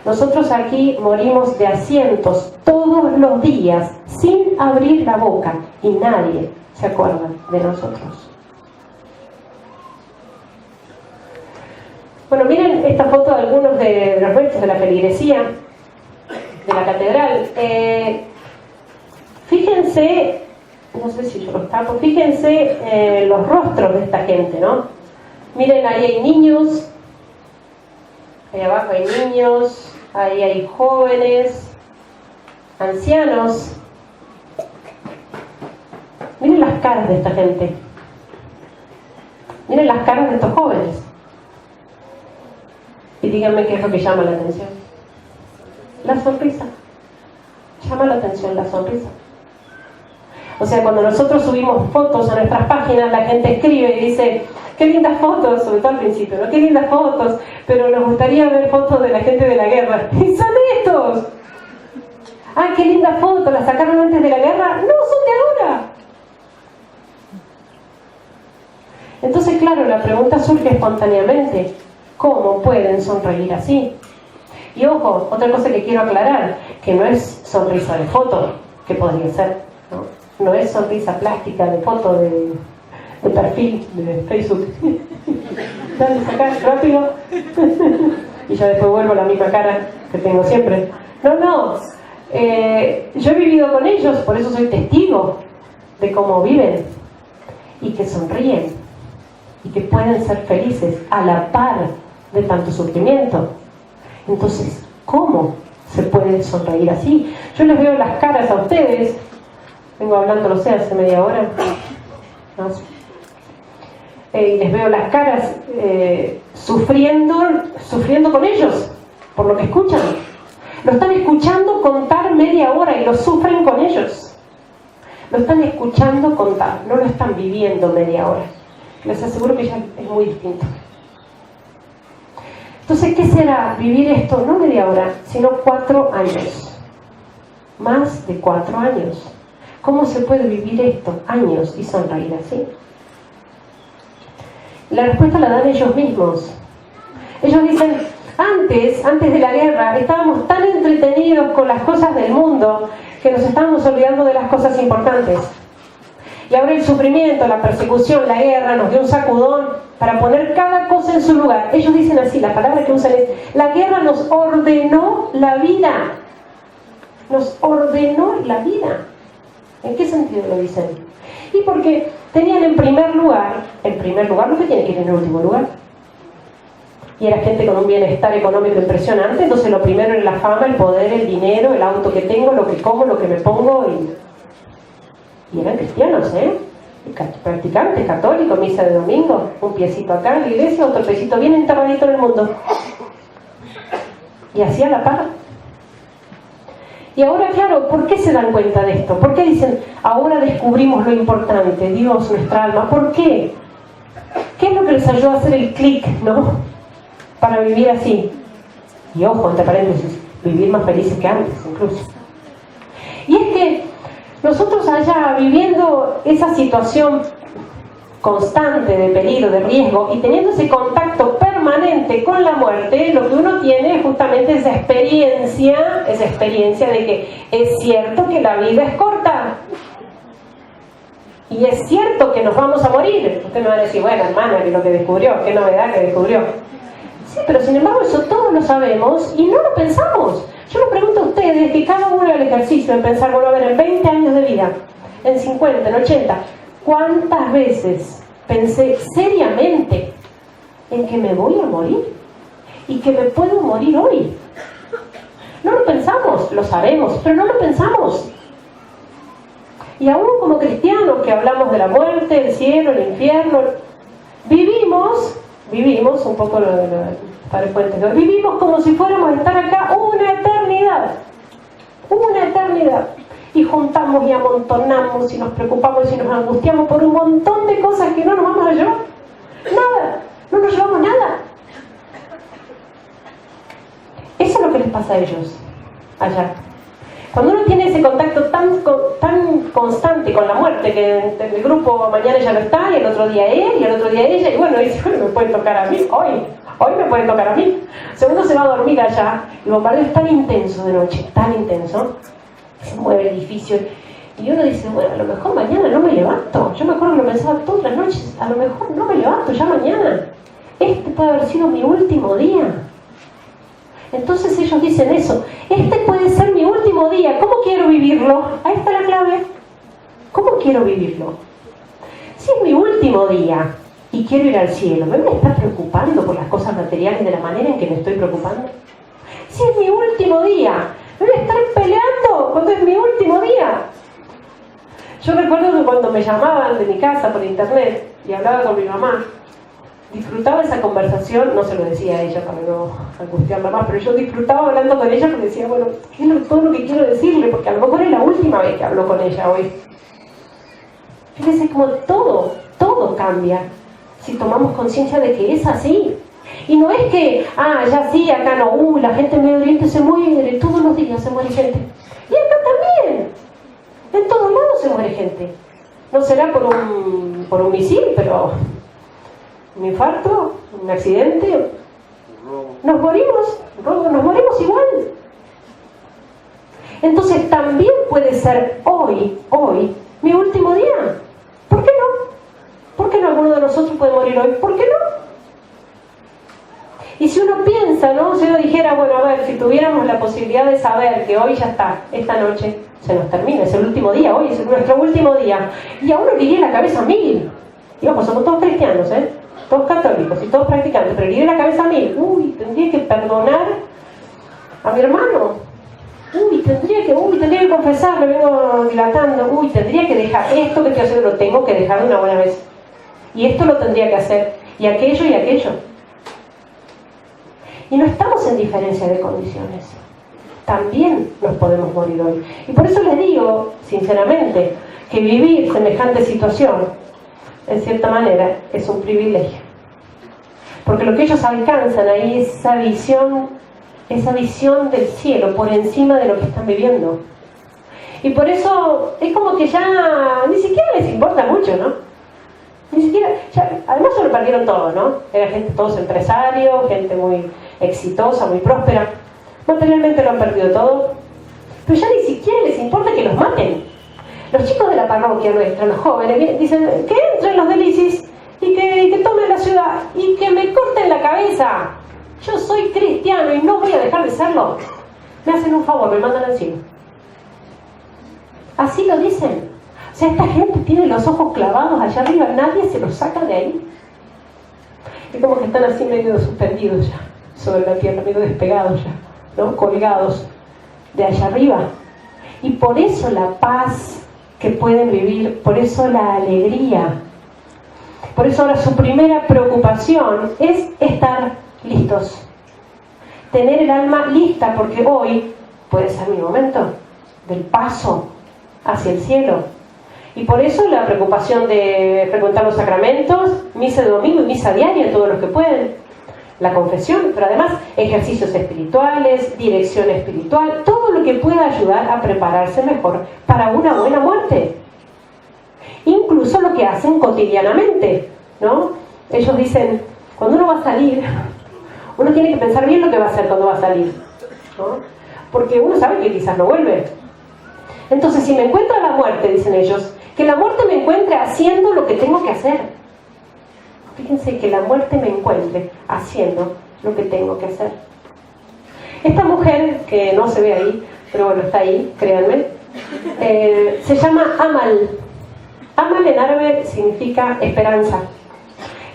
Nosotros aquí morimos de a cientos todos los días sin abrir la boca y nadie se acuerda de nosotros. Bueno, miren esta foto de algunos de los nuestros de la feligresía, de la catedral. Fíjense, no sé si yo los tapo, fíjense los rostros de esta gente, ¿no? Miren, ahí hay niños, ahí abajo hay niños, ahí hay jóvenes, ancianos. Miren las caras de esta gente. Miren las caras de estos jóvenes. Y díganme qué es lo que llama la atención. La sonrisa. Llama la atención la sonrisa. O sea, cuando nosotros subimos fotos a nuestras páginas, la gente escribe y dice, qué lindas fotos, sobre todo al principio, ¿no? Qué lindas fotos, pero nos gustaría ver fotos de la gente de la guerra. Y son estos. ¡Ay, qué linda foto! ¿La sacaron antes de la guerra? No, son de ahora. Entonces, claro, la pregunta surge espontáneamente. ¿Cómo pueden sonreír así? Y ojo, otra cosa que quiero aclarar, que no es sonrisa de foto, que podría ser, ¿no? No es sonrisa plástica de foto de perfil de Facebook. Dale, sacar rápido. Y ya después vuelvo a la misma cara que tengo siempre. No. Yo he vivido con ellos, por eso soy testigo de cómo viven y que sonríen y que pueden ser felices a la par de tanto sufrimiento. Entonces, ¿cómo se puede sonreír así? Yo les veo las caras a ustedes. Vengo hablando, no sé, hace media hora. No sé. Y les veo las caras sufriendo con ellos, por lo que escuchan. Lo están escuchando contar media hora y lo sufren con ellos. Lo están escuchando contar, no lo están viviendo media hora. Les aseguro que ya es muy distinto. Entonces, ¿qué será vivir esto? No media hora, sino 4 años. Más de 4 años. ¿Cómo se puede vivir esto? Años y sonreír así. La respuesta la dan ellos mismos. Ellos dicen, antes de la guerra, estábamos tan entretenidos con las cosas del mundo que nos estábamos olvidando de las cosas importantes. Y ahora el sufrimiento, la persecución, la guerra nos dio un sacudón para poner cada cosa en su lugar. Ellos dicen así, la palabra que usan es, la guerra nos ordenó la vida. Nos ordenó la vida. ¿En qué sentido lo dicen? Y porque tenían en primer lugar lo que tiene que ir en el último lugar. Y era gente con un bienestar económico impresionante, entonces lo primero era la fama, el poder, el dinero, el auto que tengo, lo que como, lo que me pongo. Y eran cristianos, practicantes, católicos, misa de domingo, un piecito acá en la iglesia, otro piecito bien enterradito en el mundo. Y así a la par. Y ahora, claro, ¿por qué se dan cuenta de esto? ¿Por qué dicen, ahora descubrimos lo importante, Dios, nuestra alma? ¿Por qué? ¿Qué es lo que les ayudó a hacer el clic, no? Para vivir así. Y ojo, entre paréntesis, vivir más felices que antes, incluso. Y es que nosotros allá viviendo esa situación constante de peligro, de riesgo, y teniendo ese contacto permanente con la muerte, lo que uno tiene es justamente esa experiencia de que es cierto que la vida es corta. Y es cierto que nos vamos a morir. Usted me va a decir, bueno, hermana, que lo que descubrió, qué novedad que descubrió. Sí, pero sin embargo eso todos lo sabemos y no lo pensamos. Yo les pregunto a ustedes que cada uno haga el ejercicio de pensar, bueno, a ver, en 20 años de vida, en 50, en 80, ¿cuántas veces pensé seriamente en que me voy a morir? Y que me puedo morir hoy. No lo pensamos, lo sabemos, pero no lo pensamos. Y aún como cristianos que hablamos de la muerte, el cielo, el infierno, vivimos un poco lo de Padre Fuentes, ¿no? Vivimos como si fuéramos a estar acá una eternidad. Y juntamos y amontonamos y nos preocupamos y nos angustiamos por un montón de cosas que no nos vamos a llevar. Nada, no nos llevamos nada. Eso es lo que les pasa a ellos allá. Cuando uno tiene ese contacto tan constante con la muerte, que en el grupo mañana ya no está, y el otro día él, y el otro día ella, y bueno, dice, bueno, me puede tocar a mí, hoy me puede tocar a mí. O sea, uno se va a dormir allá, el bombardeo es tan intenso de noche, tan intenso, se mueve el edificio, y uno dice, bueno, a lo mejor mañana no me levanto. Yo me acuerdo que lo pensaba todas las noches, a lo mejor no me levanto ya mañana. Este puede haber sido mi último día. Entonces ellos dicen eso, este puede ser mi último día, ¿cómo quiero vivirlo? Ahí está la clave. ¿Cómo quiero vivirlo? Si es mi último día y quiero ir al cielo, ¿me voy a estar preocupando por las cosas materiales de la manera en que me estoy preocupando? Si es mi último día, ¿me voy a estar peleando cuando es mi último día? Yo recuerdo que cuando me llamaban de mi casa por internet y hablaba con mi mamá, disfrutaba esa conversación, no se lo decía a ella para no angustiarla más, pero yo disfrutaba hablando con ella porque decía, bueno, ¿qué es todo lo que quiero decirle? Porque a lo mejor es la última vez que hablo con ella hoy. Fíjense como todo cambia si tomamos conciencia de que es así. Y no es que, ya sí, acá no, la gente en Medio Oriente se muere, todos los días se muere gente. Y acá también, en todos lados se muere gente. No será por un misil, pero un infarto, un accidente, nos morimos igual. Entonces también puede ser hoy, mi último día. ¿Por qué no? ¿Por qué no alguno de nosotros puede morir hoy? ¿Por qué no? Y si uno piensa, ¿no? Si uno dijera, bueno, a ver, si tuviéramos la posibilidad de saber que hoy ya está, esta noche se nos termina, es el último día, hoy es nuestro último día, y a uno le iría la cabeza a mil. Y vamos, somos todos cristianos, todos católicos y todos practicantes, pero le iría la cabeza a mil. Tendría que perdonar a mi hermano. Tendría que confesar, me vengo dilatando. Tendría que dejar esto que estoy haciendo, lo tengo que dejar de una buena vez. Y esto lo tendría que hacer, y aquello y aquello. Y no estamos en diferencia de condiciones. También nos podemos morir hoy. Y por eso les digo, sinceramente, que vivir semejante situación, en cierta manera, es un privilegio. Porque lo que ellos alcanzan ahí es esa visión del cielo por encima de lo que están viviendo. Y por eso es como que ya ni siquiera les importa mucho, ¿no? Ni siquiera, además se lo perdieron todo, ¿no? Era gente, todos empresarios, gente muy exitosa, muy próspera. Materialmente lo han perdido todo. Pero ya ni siquiera les importa que los maten. Los chicos de la parroquia nuestra, los jóvenes, dicen que entren los del ISIS y que tomen la ciudad y que me corten la cabeza. Yo soy cristiano y no voy a dejar de serlo. Me hacen un favor, me mandan al cielo. Así lo dicen. O sea, esta gente tiene los ojos clavados allá arriba, nadie se los saca de ahí. Es como que están así medio suspendidos ya, sobre la tierra, medio despegados ya, ¿no? Colgados de allá arriba. Y por eso la paz que pueden vivir, por eso la alegría. Por eso ahora su primera preocupación es estar listos. Tener el alma lista, porque hoy puede ser mi momento del paso hacia el cielo. Y por eso la preocupación de frecuentar los sacramentos, misa de domingo y misa diaria, todos los que pueden. La confesión, pero además ejercicios espirituales, dirección espiritual, todo lo que pueda ayudar a prepararse mejor para una buena muerte. Incluso lo que hacen cotidianamente, ¿no? Ellos dicen, cuando uno va a salir, uno tiene que pensar bien lo que va a hacer cuando va a salir, ¿no? Porque uno sabe que quizás no vuelve. Entonces, si me encuentra la muerte, dicen ellos, que la muerte me encuentre haciendo lo que tengo que hacer. Fíjense, que la muerte me encuentre haciendo lo que tengo que hacer. Esta mujer, que no se ve ahí, pero bueno, está ahí, créanme, se llama Amal. Amal en árabe significa esperanza.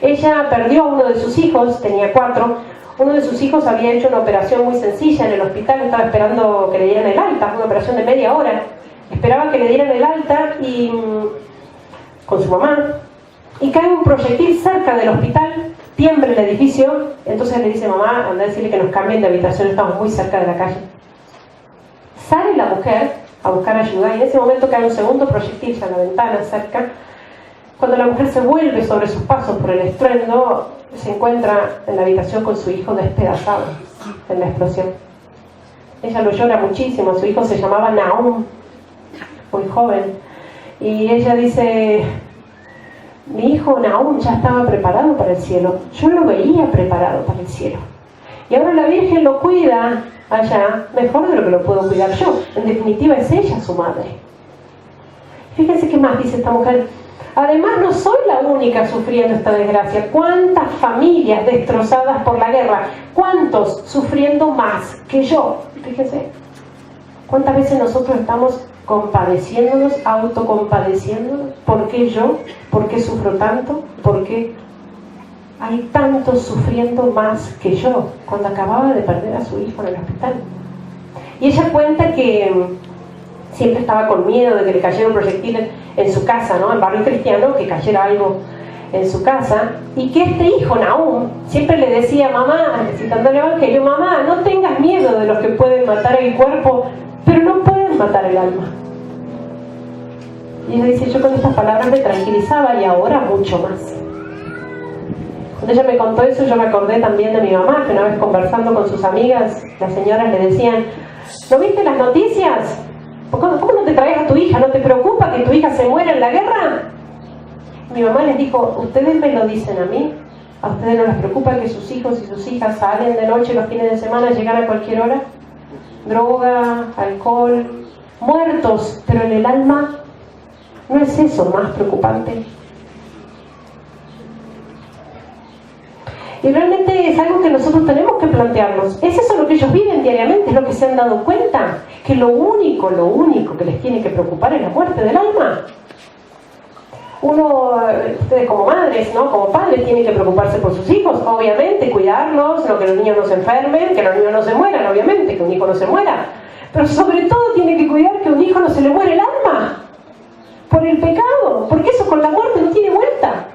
Ella perdió a uno de sus hijos, tenía 4. Uno de sus hijos había hecho una operación muy sencilla en el hospital, estaba esperando que le dieran el alta, una operación de media hora. Esperaba que le dieran el alta y con su mamá, y cae un proyectil cerca del hospital, tiembla el edificio. Entonces le dice, mamá, anda a decirle que nos cambien de habitación, estamos muy cerca de la calle. Sale la mujer a buscar ayuda y en ese momento cae un segundo proyectil a la ventana cerca. Cuando la mujer se vuelve sobre sus pasos por el estruendo, se encuentra en la habitación con su hijo despedazado en la explosión. Ella lo llora muchísimo, su hijo se llamaba Nahum, muy joven, y ella dice, mi hijo Nahum ya estaba preparado para el cielo, yo lo veía preparado para el cielo, y ahora la Virgen lo cuida allá mejor de lo que lo puedo cuidar yo. En definitiva es ella su madre. Fíjense qué más dice esta mujer. Además, no soy la única sufriendo esta desgracia. ¿Cuántas familias destrozadas por la guerra? ¿Cuántos sufriendo más que yo? Fíjense. ¿Cuántas veces nosotros estamos compadeciéndonos, autocompadeciéndonos? ¿Por qué yo? ¿Por qué sufro tanto? ¿Por qué hay tantos sufriendo más que yo? Cuando acababa de perder a su hijo en el hospital. Y ella cuenta que siempre estaba con miedo de que le cayera un proyectil en su casa, ¿no? En barrio cristiano, que cayera algo en su casa, y que este hijo, Nahum, siempre le decía, mamá, citando el Evangelio, mamá, no tengas miedo de los que pueden matar el cuerpo, pero no pueden matar el alma. Y ella dice, yo con estas palabras me tranquilizaba y ahora mucho más. Cuando ella me contó eso, yo me acordé también de mi mamá, que una vez conversando con sus amigas, las señoras le decían, ¿no viste las noticias? ¿Cómo no te traes a tu hija? ¿No te preocupa que tu hija se muera en la guerra? Mi mamá les dijo, ustedes me lo dicen a mí, ¿a ustedes no les preocupa que sus hijos y sus hijas salen de noche los fines de semana, llegan a cualquier hora? Droga, alcohol, muertos, pero en el alma, ¿no es eso más preocupante? Y realmente es algo que nosotros tenemos que plantearnos. ¿Es eso lo que ellos viven diariamente? ¿Es lo que se han dado cuenta? Que lo único que les tiene que preocupar es la muerte del alma. Ustedes como madres, ¿no? Como padres tienen que preocuparse por sus hijos, obviamente, cuidarlos, no que los niños no se enfermen, que los niños no se mueran, obviamente, que un hijo no se muera. Pero sobre todo tiene que cuidar que a un hijo no se le muere el alma por el pecado, porque eso con la muerte no tiene vuelta.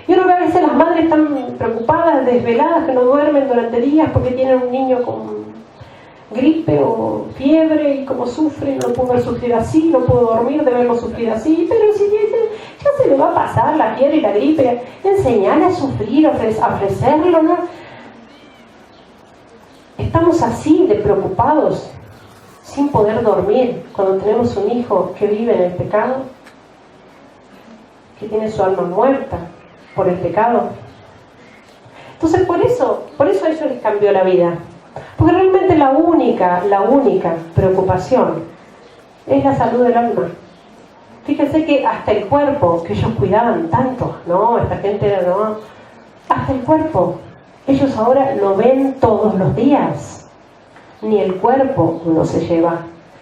Yo creo que a veces las madres están preocupadas, desveladas, que no duermen durante días porque tienen un niño con gripe o fiebre y como sufre, no puedo ver sufrir así, no puedo dormir de verlo sufrir así, pero si dicen, ya se le va a pasar la fiebre y la gripe, enseñarle a sufrir, ofrecerlo, ¿no? Estamos así de preocupados, sin poder dormir, cuando tenemos un hijo que vive en el pecado, que tiene su alma muerta por el pecado. Entonces por eso a ellos les cambió la vida. Porque realmente la única preocupación es la salud del alma. Fíjense que hasta el cuerpo, que ellos cuidaban tanto, ¿no? Esta gente, ¿no? Hasta el cuerpo, ellos ahora lo ven todos los días. Ni el cuerpo uno se lleva.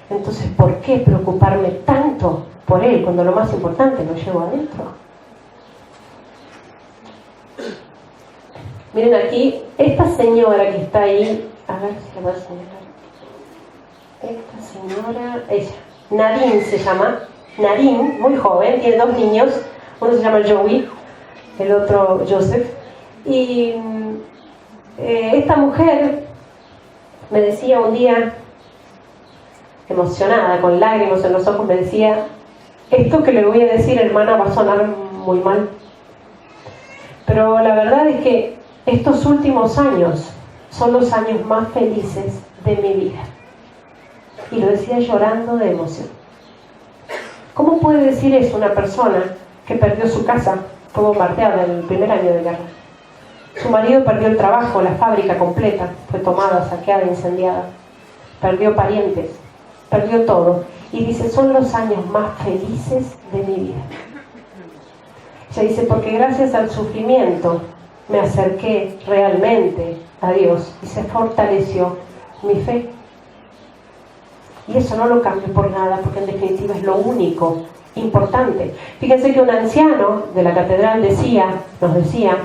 Entonces, ¿por qué preocuparme tanto por él cuando lo más importante lo llevo adentro? Miren aquí, esta señora que está ahí, a ver si la voy a señalar. Esta señora, ella, Nadine se llama, Nadine, muy joven, tiene 2 niños, uno se llama Joey, el otro Joseph, y esta mujer me decía un día, emocionada, con lágrimas en los ojos, me decía, esto que le voy a decir, hermana, va a sonar muy mal, pero la verdad es que estos últimos años son los años más felices de mi vida. Y lo decía llorando de emoción. ¿Cómo puede decir eso una persona que perdió su casa, fue bombardeada en el primer año de guerra? Su marido perdió el trabajo, la fábrica completa, fue tomada, saqueada, incendiada. Perdió parientes, perdió todo. Y dice, son los años más felices de mi vida. Ella dice, porque gracias al sufrimiento me acerqué realmente a Dios y se fortaleció mi fe. Y eso no lo cambio por nada, porque en definitiva es lo único importante. Fíjense que un anciano de la catedral nos decía,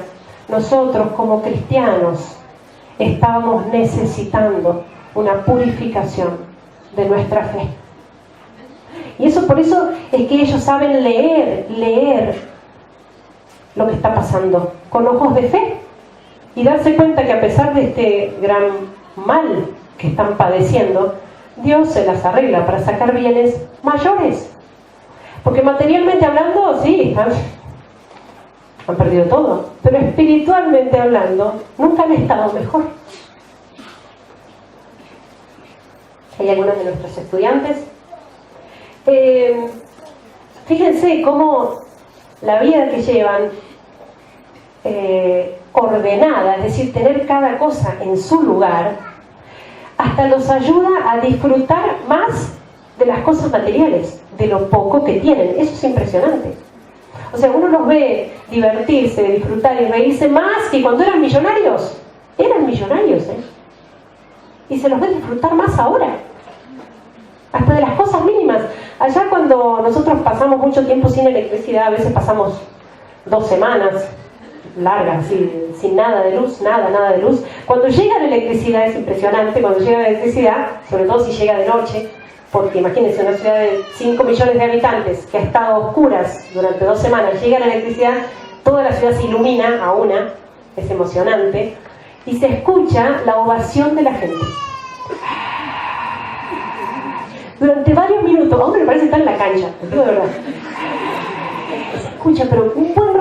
nosotros como cristianos estábamos necesitando una purificación de nuestra fe. Y eso por eso es que ellos saben leer lo que está pasando con ojos de fe y darse cuenta que a pesar de este gran mal que están padeciendo, Dios se las arregla para sacar bienes mayores. Porque materialmente hablando, sí, han perdido todo, pero espiritualmente hablando, nunca han estado mejor. Hay algunos de nuestros estudiantes. Fíjense cómo la vida que llevan ordenada, es decir, tener cada cosa en su lugar, hasta los ayuda a disfrutar más de las cosas materiales, de lo poco que tienen. Eso es impresionante. O sea, uno los ve divertirse, disfrutar y reírse más que cuando eran millonarios. Eran millonarios, y se los ve disfrutar más ahora, hasta de las cosas mínimas. Allá cuando nosotros pasamos mucho tiempo sin electricidad, a veces pasamos 2 semanas largas, sin nada de luz, nada de luz. Cuando llega la electricidad es impresionante, cuando llega la electricidad, sobre todo si llega de noche, porque imagínense, una ciudad de 5 millones de habitantes que ha estado a oscuras durante 2 semanas, llega la electricidad, toda la ciudad se ilumina a una, es emocionante, y se escucha la ovación de la gente. Durante varios minutos, a uno le parece estar en la cancha, te digo de verdad. Se escucha, pero un buen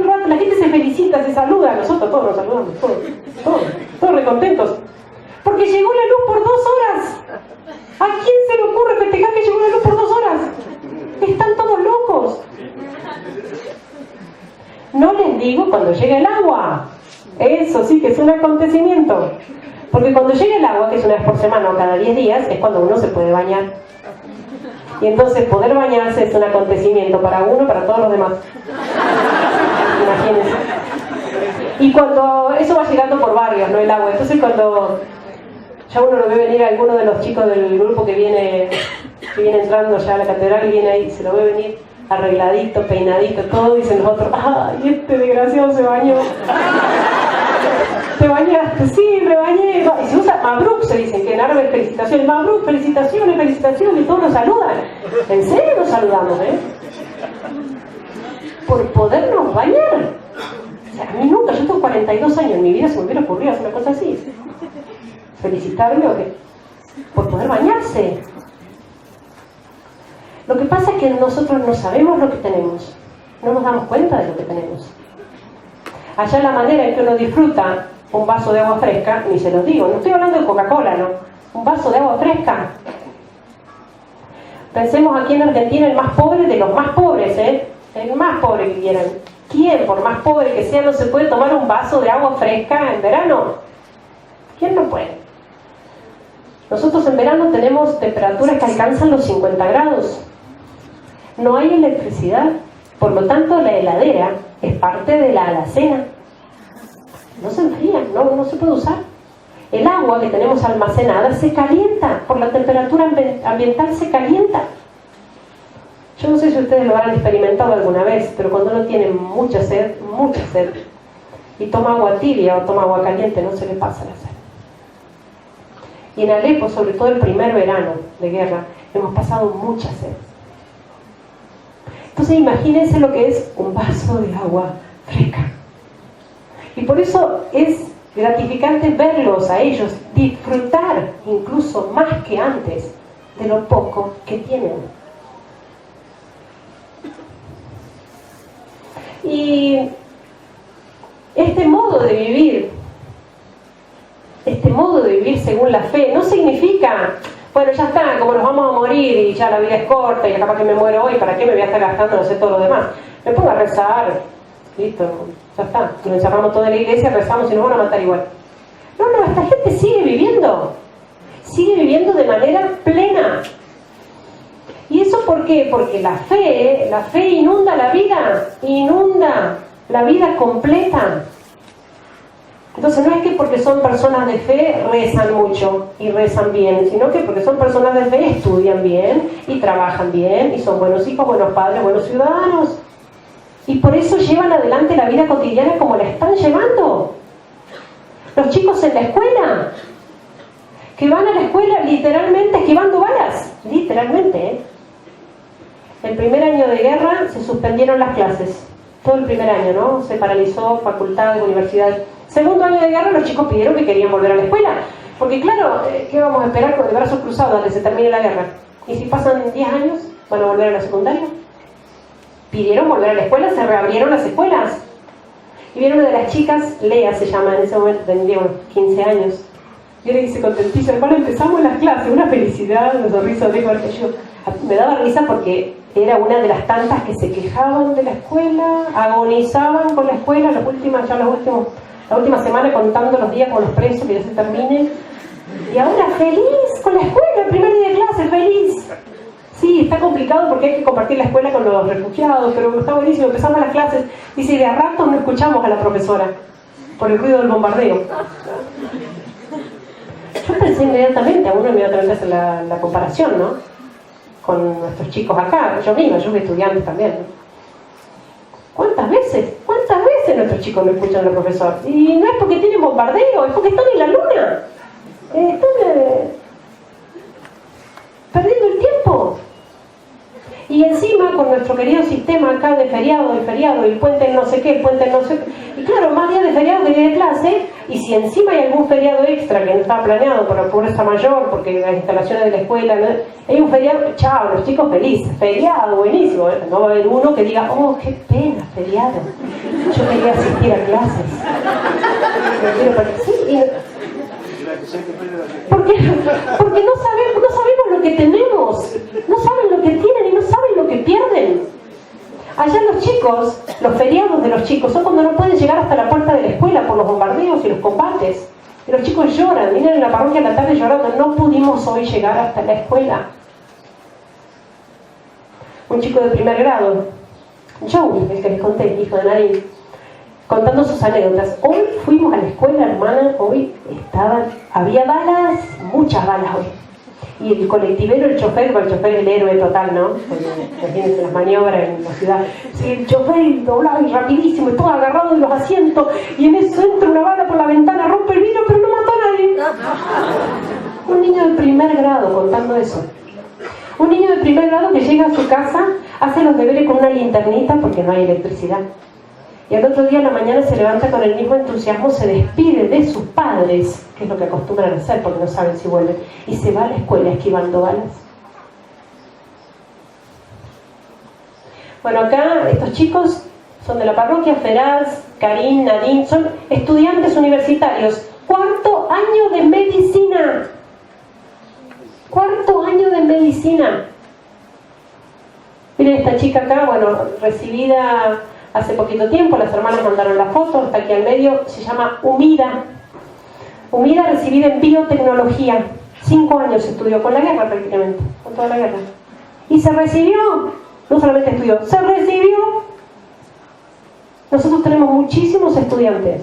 rato, la gente se felicita, se saluda, nosotros todos nos saludamos, todos recontentos. Porque llegó la luz por 2 horas. ¿A quién se le ocurre festejar que llegó la luz por 2 horas? Están todos locos. No les digo cuando llega el agua. Eso sí que es un acontecimiento. Porque cuando llega el agua, que es una vez por semana o cada 10 días, es cuando uno se puede bañar. Y entonces poder bañarse es un acontecimiento para uno y para todos los demás. Imagínense. Y cuando eso va llegando por barrios, ¿no? El agua. Entonces cuando ya uno lo ve venir a alguno de los chicos del grupo que viene entrando ya a la catedral, y viene ahí, se lo ve venir arregladito, peinadito, todo, dicen los otros, ¡ay, este desgraciado se bañó! ¿Te bañaste? Sí, me bañé. Y se usa Mabruk, se dicen, que en árabe es felicitaciones. Mabruk, felicitaciones, y todos nos saludan. ¿En serio nos saludamos, por podernos bañar? O sea, a mí nunca, yo tengo 42 años, en mi vida se me hubiera ocurrido hacer una cosa así. ¿Felicitarme o qué? Por poder bañarse. Lo que pasa es que nosotros no sabemos lo que tenemos. No nos damos cuenta de lo que tenemos. Allá la manera en que uno disfruta un vaso de agua fresca, ni se los digo, no estoy hablando de Coca-Cola, ¿no? Un vaso de agua fresca. Pensemos aquí en Argentina, el más pobre de los más pobres, el más pobre que quieran. ¿Quién, por más pobre que sea, no se puede tomar un vaso de agua fresca en verano? ¿Quién no puede? Nosotros en verano tenemos temperaturas que alcanzan los 50 grados. No hay electricidad, por lo tanto la heladera es parte de la alacena. No se enfría, no se puede usar. El agua que tenemos almacenada se calienta, por la temperatura ambiental se calienta. Yo no sé si ustedes lo habrán experimentado alguna vez, pero cuando uno tiene mucha sed, y toma agua tibia o toma agua caliente, no se le pasa la sed. Y en Alepo, sobre todo el primer verano de guerra, hemos pasado mucha sed. Entonces imagínense lo que es un vaso de agua fresca. Y por eso es gratificante verlos a ellos disfrutar, incluso más que antes, de lo poco que tienen. Y este modo de vivir según la fe, no significa, bueno, ya está, como nos vamos a morir y ya la vida es corta y capaz que me muero hoy, ¿para qué me voy a estar gastando, no sé, todo lo demás? Me pongo a rezar, listo, ya está, nos encerramos toda la iglesia, rezamos y nos van a matar igual. No, esta gente sigue viviendo de manera plena. ¿Y eso por qué? Porque la fe inunda la vida completa. Entonces no es que porque son personas de fe rezan mucho y rezan bien, sino que porque son personas de fe estudian bien y trabajan bien y son buenos hijos, buenos padres, buenos ciudadanos. Y por eso llevan adelante la vida cotidiana como la están llevando. Los chicos en la escuela, que van a la escuela literalmente esquivando balas, literalmente, El primer año de guerra se suspendieron las clases, todo el primer año, ¿no? Se paralizó facultad, universidad. Segundo año de guerra los chicos pidieron que querían volver a la escuela, porque claro, ¿qué vamos a esperar con el brazo cruzado a que se termine la guerra? ¿Y si pasan 10 años, van a volver a la secundaria? Pidieron volver a la escuela, se reabrieron las escuelas. Y vieron una de las chicas, Lea se llama, en ese momento tendría unos 15 años. Y le dice contentísima, hermano, empezamos las clases, una felicidad, una sonrisa de yo. Me daba risa porque era una de las tantas que se quejaban de la escuela, agonizaban con la escuela, la última semana contando los días con los presos que ya se terminen. Y ahora feliz con la escuela, el primer día de clase, feliz. Sí, está complicado porque hay que compartir la escuela con los refugiados, pero está buenísimo, empezamos las clases. Dice, de a rato no escuchamos a la profesora por el ruido del bombardeo. Yo pensé inmediatamente hacer la comparación, ¿no? Con nuestros chicos acá, yo misma, yo soy estudiante también, ¿no? ¿Cuántas veces nuestros chicos no escuchan al profesor? Y no es porque tienen bombardeo, es porque están en la luna. Están perdiendo nuestro querido sistema acá de feriado, el puente no sé qué, el puente no sé qué. Y claro, más días de feriado que días de clase, y si encima hay algún feriado extra que no estaba planeado por la pobreza mayor, porque las instalaciones de la escuela, ¿no? Hay un feriado, chao, los chicos felices, feriado, buenísimo, ¿eh? No va a haber uno que diga, oh, qué pena, feriado, yo quería asistir a clases. Sí, porque no sabemos lo que tenemos, no saben lo que tienen y no saben lo que pierden. Allá los chicos, los feriados de los chicos son cuando no pueden llegar hasta la puerta de la escuela por los bombardeos y los combates. Y los chicos lloran, vienen en la parroquia a la tarde llorando, no pudimos hoy llegar hasta la escuela. Un chico de primer grado, Joey, el que les conté, hijo de Narín, contando sus anécdotas. Hoy fuimos a la escuela, hermana, hoy había balas, muchas balas hoy. Y el colectivero, el chofer es el héroe total, ¿no? Imagínense las maniobras en la ciudad. Sí, el chofer doblado y rapidísimo, y todo agarrado de los asientos, y en eso entra una bala por la ventana, rompe el vidrio, pero no mató a nadie. Un niño de primer grado contando eso. Un niño de primer grado que llega a su casa, hace los deberes con una linternita porque no hay electricidad. Y al otro día a la mañana se levanta con el mismo entusiasmo, se despide de sus padres, que es lo que acostumbran a hacer porque no saben si vuelven, y se va a la escuela esquivando balas. Bueno, acá estos chicos son de la parroquia, Feraz, Karim, Nadine, son estudiantes universitarios. ¡Cuarto año de medicina! ¡Cuarto año de medicina! Miren esta chica acá, bueno, recibida hace poquito tiempo, las hermanas mandaron la foto, está aquí al medio, se llama Humida. Humida, recibida en biotecnología. 5 años estudió, con la guerra prácticamente, con toda la guerra. Y se recibió, no solamente estudió, se recibió. Nosotros tenemos muchísimos estudiantes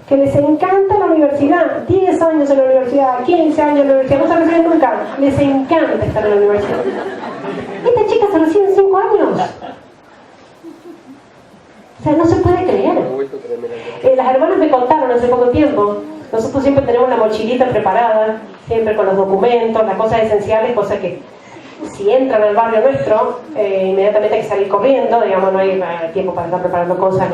que les encanta la universidad, 10 años en la universidad, 15 años en la universidad, no se reciben nunca, les encanta estar en la universidad. Esta chica se recibe en 5 años. O sea, no se puede creer. Las hermanas me contaron hace poco tiempo, nosotros siempre tenemos la mochilita preparada, siempre con los documentos, las cosas esenciales, cosas que si entran al barrio nuestro, inmediatamente hay que salir corriendo, digamos, no hay tiempo para estar preparando cosas.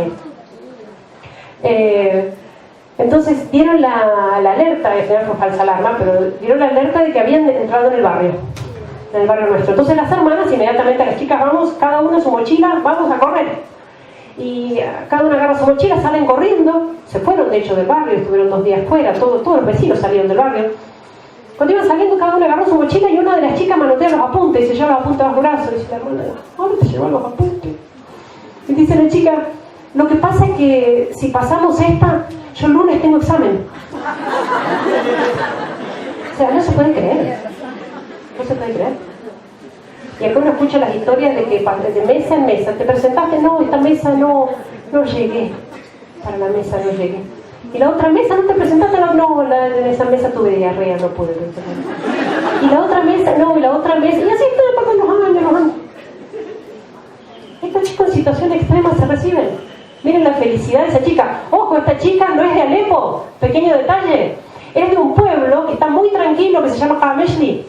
Entonces dieron la alerta, al final fue falsa alarma, pero dieron la alerta de que habían entrado en el barrio nuestro. Entonces las hermanas, inmediatamente a las chicas, vamos, cada una su mochila, vamos a correr. Y cada una agarra su mochila, salen corriendo, se fueron de hecho del barrio, estuvieron 2 días fuera, todos los vecinos salieron del barrio. Cuando iban saliendo, cada una agarró su mochila y una de las chicas manotea los apuntes y se lleva los apuntes bajo el brazo. Y dice la hermana, ¿dónde te llevan los apuntes? Y dice la chica, lo que pasa es que si pasamos esta, yo el lunes tengo examen. O sea, no se puede creer. No se puede creer. Y acá uno escucha las historias de que de mesa en mesa, ¿te presentaste? No, esta mesa no llegué. Para la mesa no llegué. Y la otra mesa, ¿no te presentaste? No, en esa mesa tuve diarrea, no pude. Y la otra mesa, no, y la otra mesa. Y así estoy pasando los años. Estos chicos en situación extrema se reciben. Miren la felicidad de esa chica. Ojo, esta chica no es de Alepo, pequeño detalle. Es de un pueblo que está muy tranquilo, que se llama Hameshli.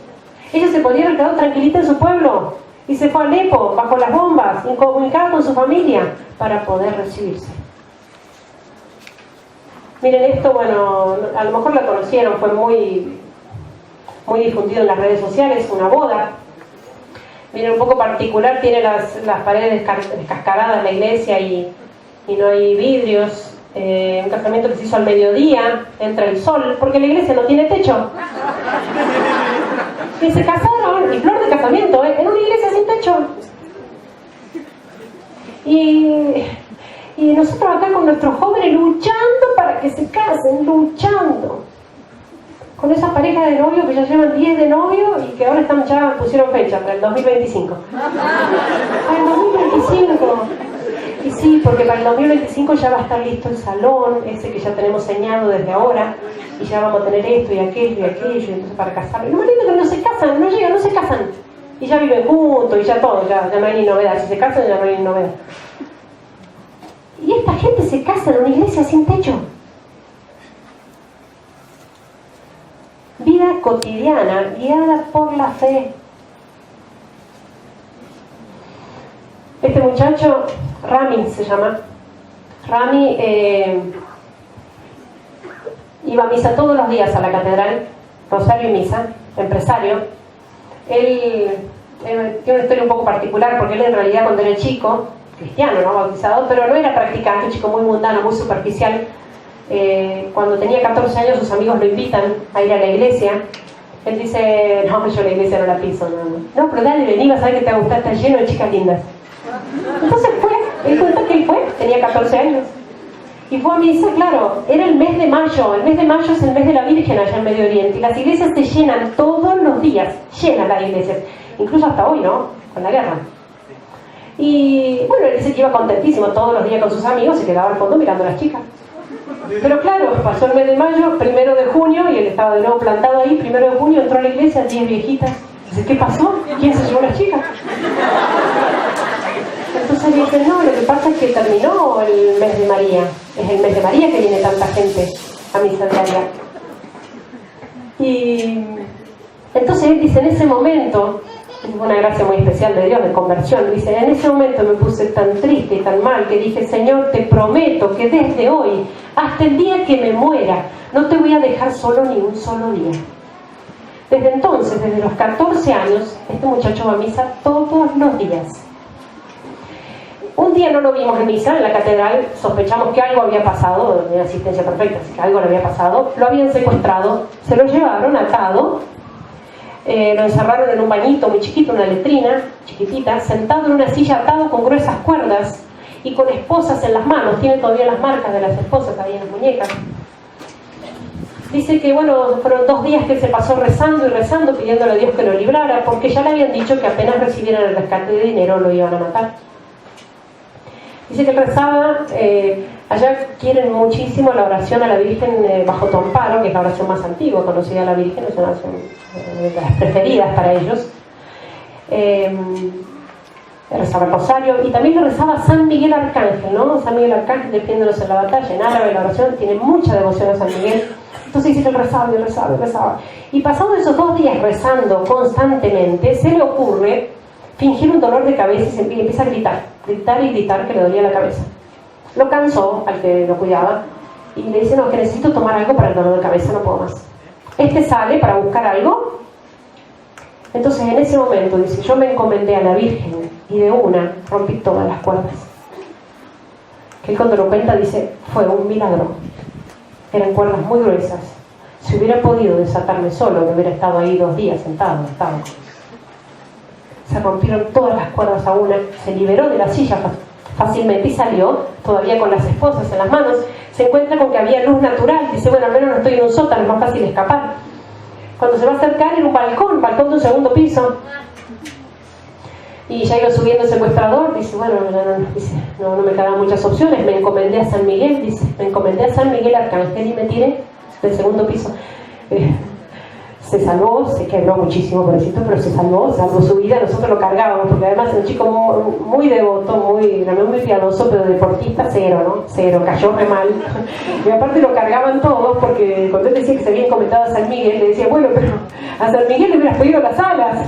Ella se podría haber quedado tranquilita en su pueblo y se fue a Alepo, bajo las bombas, incomunicada con su familia, para poder recibirse. Miren esto, bueno, a lo mejor la conocieron, fue muy difundido en las redes sociales, una boda. Miren, un poco particular, tiene las paredes descascaradas la iglesia y no hay vidrios. Un casamiento que se hizo al mediodía, entra el sol, porque la iglesia no tiene techo. Y se casaron, y flor de casamiento, en una iglesia sin techo. Y nosotros acá con nuestros jóvenes luchando para que se casen, luchando. Con esas parejas de novios que ya llevan 10 de novio y que ahora ya pusieron fecha para el 2025. Para el 2025. Y sí, porque para el 2025 ya va a estar listo el salón, ese que ya tenemos señado desde ahora, y ya vamos a tener esto y aquello, y entonces para casar. Y lo más lindo es que no se casan, no se casan. Y ya viven juntos, y ya todo, ya no hay ni novedad. Si se casan, ya no hay ni novedad. Y esta gente se casa en una iglesia sin techo. Vida cotidiana, guiada por la fe. muchacho, Rami se llama. Rami iba a misa todos los días a la catedral, rosario y misa, empresario. Él tiene una historia un poco particular porque él en realidad cuando era chico, cristiano, ¿no? Bautizado, pero no era practicante, un chico muy mundano, muy superficial. Cuando tenía 14 años sus amigos lo invitan a ir a la iglesia. Él dice, no, yo la iglesia no la piso, no, pero dale, vení, vas a ver que te va a gustar, está lleno de chicas lindas. Entonces fue, él cuenta que él fue, tenía 14 años. Y fue a misa, claro, era el mes de mayo es el mes de la Virgen allá en Medio Oriente, y las iglesias se llenan todos los días, llenan las iglesias, incluso hasta hoy, ¿no? Con la guerra. Y bueno, él dice que iba contentísimo todos los días con sus amigos, se quedaba al fondo mirando a las chicas. Pero claro, pasó el mes de mayo, 1 de junio, y él estaba de nuevo plantado ahí, 1 de junio, entró a la iglesia, 10 viejitas. Dice, ¿qué pasó? ¿Quién se llevó a las chicas? Entonces dije, no, lo que pasa es que terminó el mes de María. Es el mes de María que viene tanta gente a misa diaria. Y entonces él dice, en ese momento, una gracia muy especial de Dios, de conversión, dice, en ese momento me puse tan triste y tan mal que dije, Señor, te prometo que desde hoy hasta el día que me muera no te voy a dejar solo ni un solo día. Desde entonces, desde los 14 años, este muchacho va a misa todos los días. Un día no lo vimos en misa, en la catedral, sospechamos que algo había pasado, de asistencia perfecta, así que algo le había pasado, lo habían secuestrado, se lo llevaron atado, lo encerraron en un bañito muy chiquito, una letrina chiquitita, sentado en una silla atado con gruesas cuerdas y con esposas en las manos, tiene todavía las marcas de las esposas ahí en las muñecas. Dice que bueno, fueron 2 días que se pasó rezando y rezando, pidiéndole a Dios que lo librara, porque ya le habían dicho que apenas recibieran el rescate de dinero lo iban a matar. Dice que rezaba, allá quieren muchísimo la oración a la Virgen bajo tu amparo, que es la oración más antigua, conocida a la Virgen, es una oración de las preferidas para ellos. Rezaba el rosario y también lo rezaba San Miguel Arcángel, ¿no? San Miguel Arcángel defiéndonos en la batalla, en árabe la oración, tiene mucha devoción a San Miguel. Entonces dice que rezaba y rezaba y rezaba. Y pasados esos 2 días rezando constantemente, se le ocurre fingir un dolor de cabeza y empieza a gritar y gritar que le dolía la cabeza. Lo cansó al que lo cuidaba y le dice, no, que necesito tomar algo para el dolor de cabeza, no puedo más. Este sale para buscar algo. Entonces en ese momento dice, yo me encomendé a la Virgen y de una rompí todas las cuerdas. Que él cuando lo cuenta dice, fue un milagro. Eran cuerdas muy gruesas. Si hubiera podido desatarme solo, no hubiera estado ahí 2 días sentado. Se rompieron todas las cuerdas a una, se liberó de la silla fácilmente y salió, todavía con las esposas en las manos. Se encuentra con que había luz natural, dice, bueno, al menos no estoy en un sótano, es más fácil escapar. Cuando se va a acercar era un balcón de un 2.º piso. Y ya iba subiendo el secuestrador, dice, bueno, no me quedaban muchas opciones, me encomendé a San Miguel, dice, me encomendé a San Miguel Arcángel y me tiré del 2.º piso. Se salvó, se quebró muchísimo, pobrecito, pero se salvó su vida, nosotros lo cargábamos, porque además era un chico muy devoto, muy piadoso, pero deportista cero, ¿no? Cero, cayó re mal. Y aparte lo cargaban todos, porque cuando él decía que se había encomendado a San Miguel, le decía, bueno, pero a San Miguel le hubieras pedido las alas.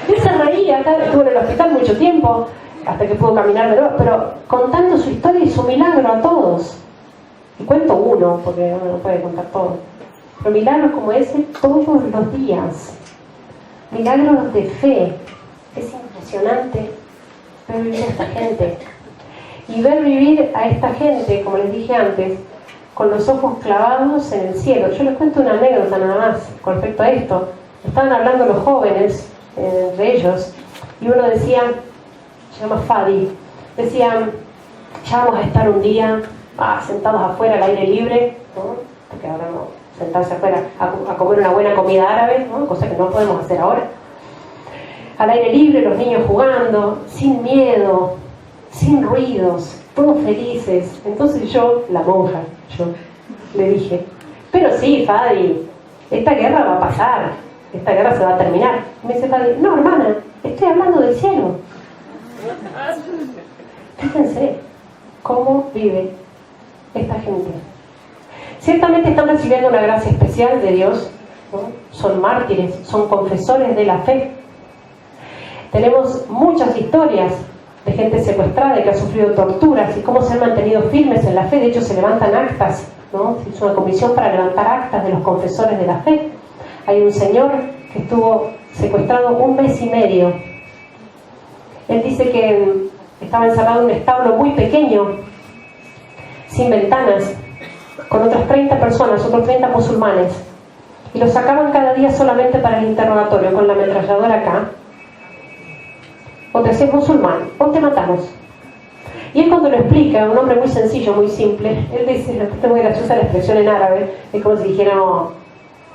Él se reía, estuvo en el hospital mucho tiempo, hasta que pudo caminar de nuevo, pero contando su historia y su milagro a todos. Y cuento uno, porque uno no puede contar todo. Pero milagros como ese todos los días. Milagros de fe. Es impresionante ver vivir a esta gente. Y ver vivir a esta gente, como les dije antes, con los ojos clavados en el cielo. Yo les cuento una anécdota nada más con respecto a esto. Estaban hablando los jóvenes, de ellos, y uno decía, se llama Fadi, decían, ya vamos a estar un día sentados afuera al aire libre, ¿no? Porque ahora no, sentarse afuera a comer una buena comida árabe, ¿no? Cosa que no podemos hacer ahora. Al aire libre, los niños jugando, sin miedo, sin ruidos, todos felices. Entonces yo, la monja, le dije, pero sí, Fadi, esta guerra va a pasar, esta guerra se va a terminar. Y me dice Fadi, no, hermana, estoy hablando del cielo. Fíjense cómo vive esta gente. Ciertamente están recibiendo una gracia especial de Dios, ¿no? Son mártires, son confesores de la fe. Tenemos muchas historias de gente secuestrada y que ha sufrido torturas y cómo se han mantenido firmes en la fe. De hecho, se levantan actas, ¿no? Se hizo una comisión para levantar actas de los confesores de la fe. Hay un señor que estuvo secuestrado 1 mes y medio. Él dice que estaba encerrado en un establo muy pequeño, sin ventanas, con otras 30 personas, otros 30 musulmanes, y lo sacaban cada día solamente para el interrogatorio, con la ametralladora acá. O te haces musulmán, o te matamos. Y él cuando lo explica, un hombre muy sencillo, muy simple, él dice, es muy graciosa la expresión en árabe, es como si dijera, no,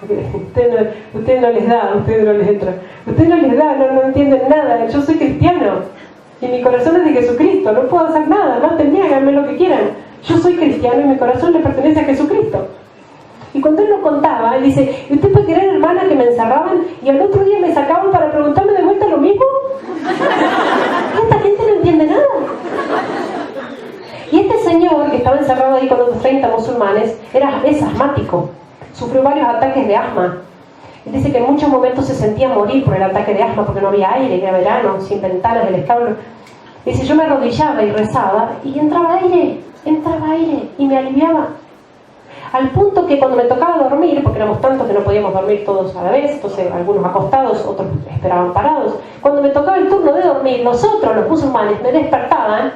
usted no les da, usted no les entra, usted no les da, no entienden nada, yo soy cristiano. Y mi corazón es de Jesucristo, no puedo hacer nada, mátenme, háganme lo que quieran. Yo soy cristiano y mi corazón le pertenece a Jesucristo. Y cuando él lo contaba, él dice, ¿usted puede creer, hermana, que me encerraban y al otro día me sacaban para preguntarme de vuelta lo mismo? Esta gente no entiende nada. Y este señor, que estaba encerrado ahí con otros 30 musulmanes, es asmático. Sufrió varios ataques de asma. Él dice que en muchos momentos se sentía morir por el ataque de asma porque no había aire, que era verano, sin ventanas, el establo. Dice, yo me arrodillaba y rezaba y entraba aire y me aliviaba. Al punto que cuando me tocaba dormir, porque éramos tantos que no podíamos dormir todos a la vez, entonces algunos acostados, otros esperaban parados, cuando me tocaba el turno de dormir, nosotros, los musulmanes, me despertaban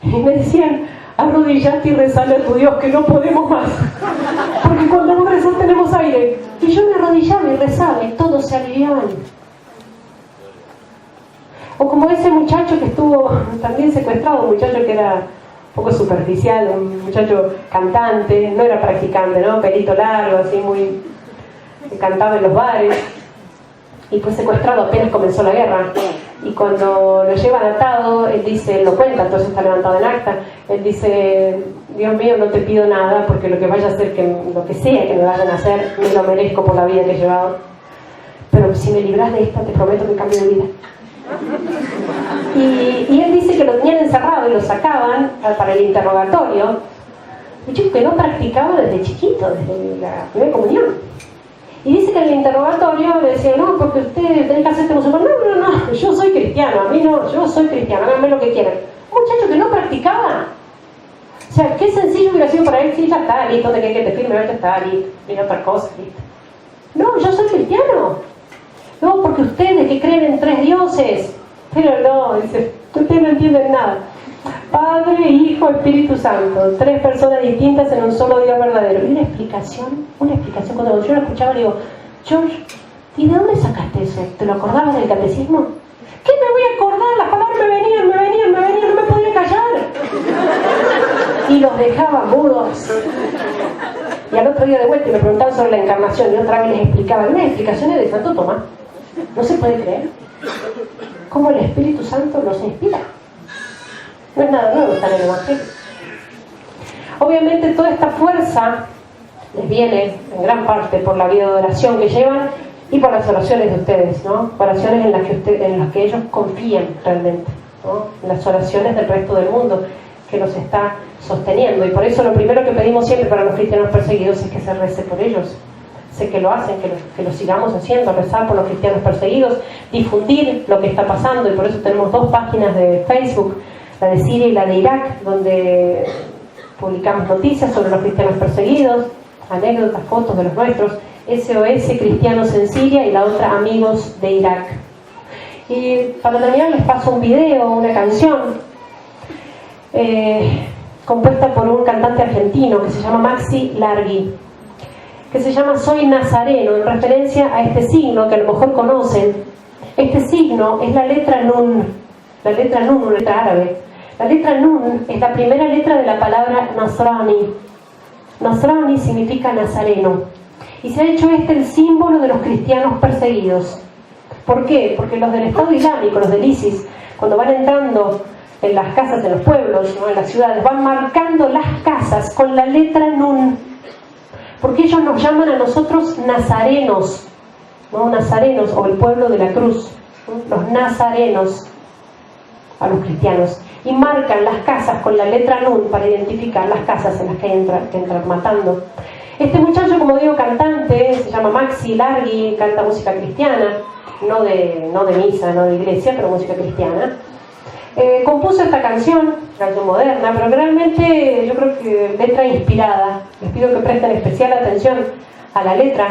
y me decían, arrodillate y rezale a tu Dios que no podemos más, porque cuando vos rezás tenemos aire. Y yo me arrodillaba y rezaba y todos se aliviaban. O como ese muchacho que estuvo también secuestrado, un muchacho que era un poco superficial, un muchacho cantante, no era practicante, ¿no? Pelito largo, así muy... cantaba en los bares, y fue secuestrado apenas comenzó la guerra. Y cuando lo llevan atado, él dice, él lo cuenta, entonces está levantado en acta, él dice, Dios mío, no te pido nada, porque lo que vaya a hacer, lo que sea que me vayan a hacer, me lo merezco por la vida que he llevado. Pero si me libras de esta, te prometo que cambio de vida. Y él dice que lo tenían encerrado y lo sacaban para el interrogatorio. Un chico que no practicaba desde chiquito, desde la primera comunión. Y dice que en el interrogatorio le decían, no, porque usted tiene que hacerte musulmán. No, yo soy cristiano, a mí no, yo soy cristiano, háganme lo que quieran. Un muchacho que no practicaba. O sea, qué sencillo hubiera sido para él, sí, ya está, listo, ¿dónde que te firme? Ya está, listo, mira otra cosa, listo. No, yo soy cristiano. No, porque ustedes que creen en 3 dioses. Pero no, dice, ustedes no entienden nada. Padre, Hijo, Espíritu Santo, 3 personas distintas en un solo Dios verdadero. Y una explicación, cuando yo lo escuchaba le digo, George, ¿y de dónde sacaste eso? ¿Te lo acordabas del catecismo? ¿Qué me voy a acordar? Las palabras me venían, no me podía callar. Y los dejaba mudos. Y al otro día de vuelta me preguntaban sobre la encarnación y otra vez les explicaba. Unas explicaciones de Santo Tomás. No se puede creer cómo el Espíritu Santo los inspira. No es nada nuevo, está en el Evangelio. Obviamente toda esta fuerza les viene en gran parte por la vida de oración que llevan y por las oraciones de ustedes, ¿no? Oraciones en las que ellos confían realmente, ¿no? Las oraciones del resto del mundo que los está sosteniendo. Y por eso lo primero que pedimos siempre para los cristianos perseguidos es que se rece por ellos. Sé que lo hacen, que lo sigamos haciendo, rezar por los cristianos perseguidos, difundir lo que está pasando, y por eso tenemos 2 páginas de Facebook, la de Siria y la de Irak, donde publicamos noticias sobre los cristianos perseguidos, anécdotas, fotos de los nuestros, SOS Cristianos en Siria y la otra Amigos de Irak. Y para terminar les paso un video, una canción compuesta por un cantante argentino que se llama Maxi Larghi, que se llama Soy Nazareno, en referencia a este signo que a lo mejor conocen. Este signo es la letra Nun, una letra árabe. La letra Nun es la primera letra de la palabra Nasrani. Nasrani significa nazareno. Y se ha hecho el símbolo de los cristianos perseguidos. ¿Por qué? Porque los del Estado Islámico, los del ISIS, cuando van entrando en las casas, en los pueblos, ¿no? En las ciudades, van marcando las casas con la letra Nun. Porque ellos nos llaman a nosotros nazarenos, ¿no? Nazarenos, o el pueblo de la cruz, ¿no? Los nazarenos, a los cristianos, y marcan las casas con la letra Nun para identificar las casas en las que entran matando. Este muchacho, como digo, cantante, se llama Maxi Larghi, canta música cristiana, no de misa, no de iglesia, pero música cristiana. Compuso esta canción moderna, pero realmente yo creo que letra inspirada. Les pido que presten especial atención a la letra.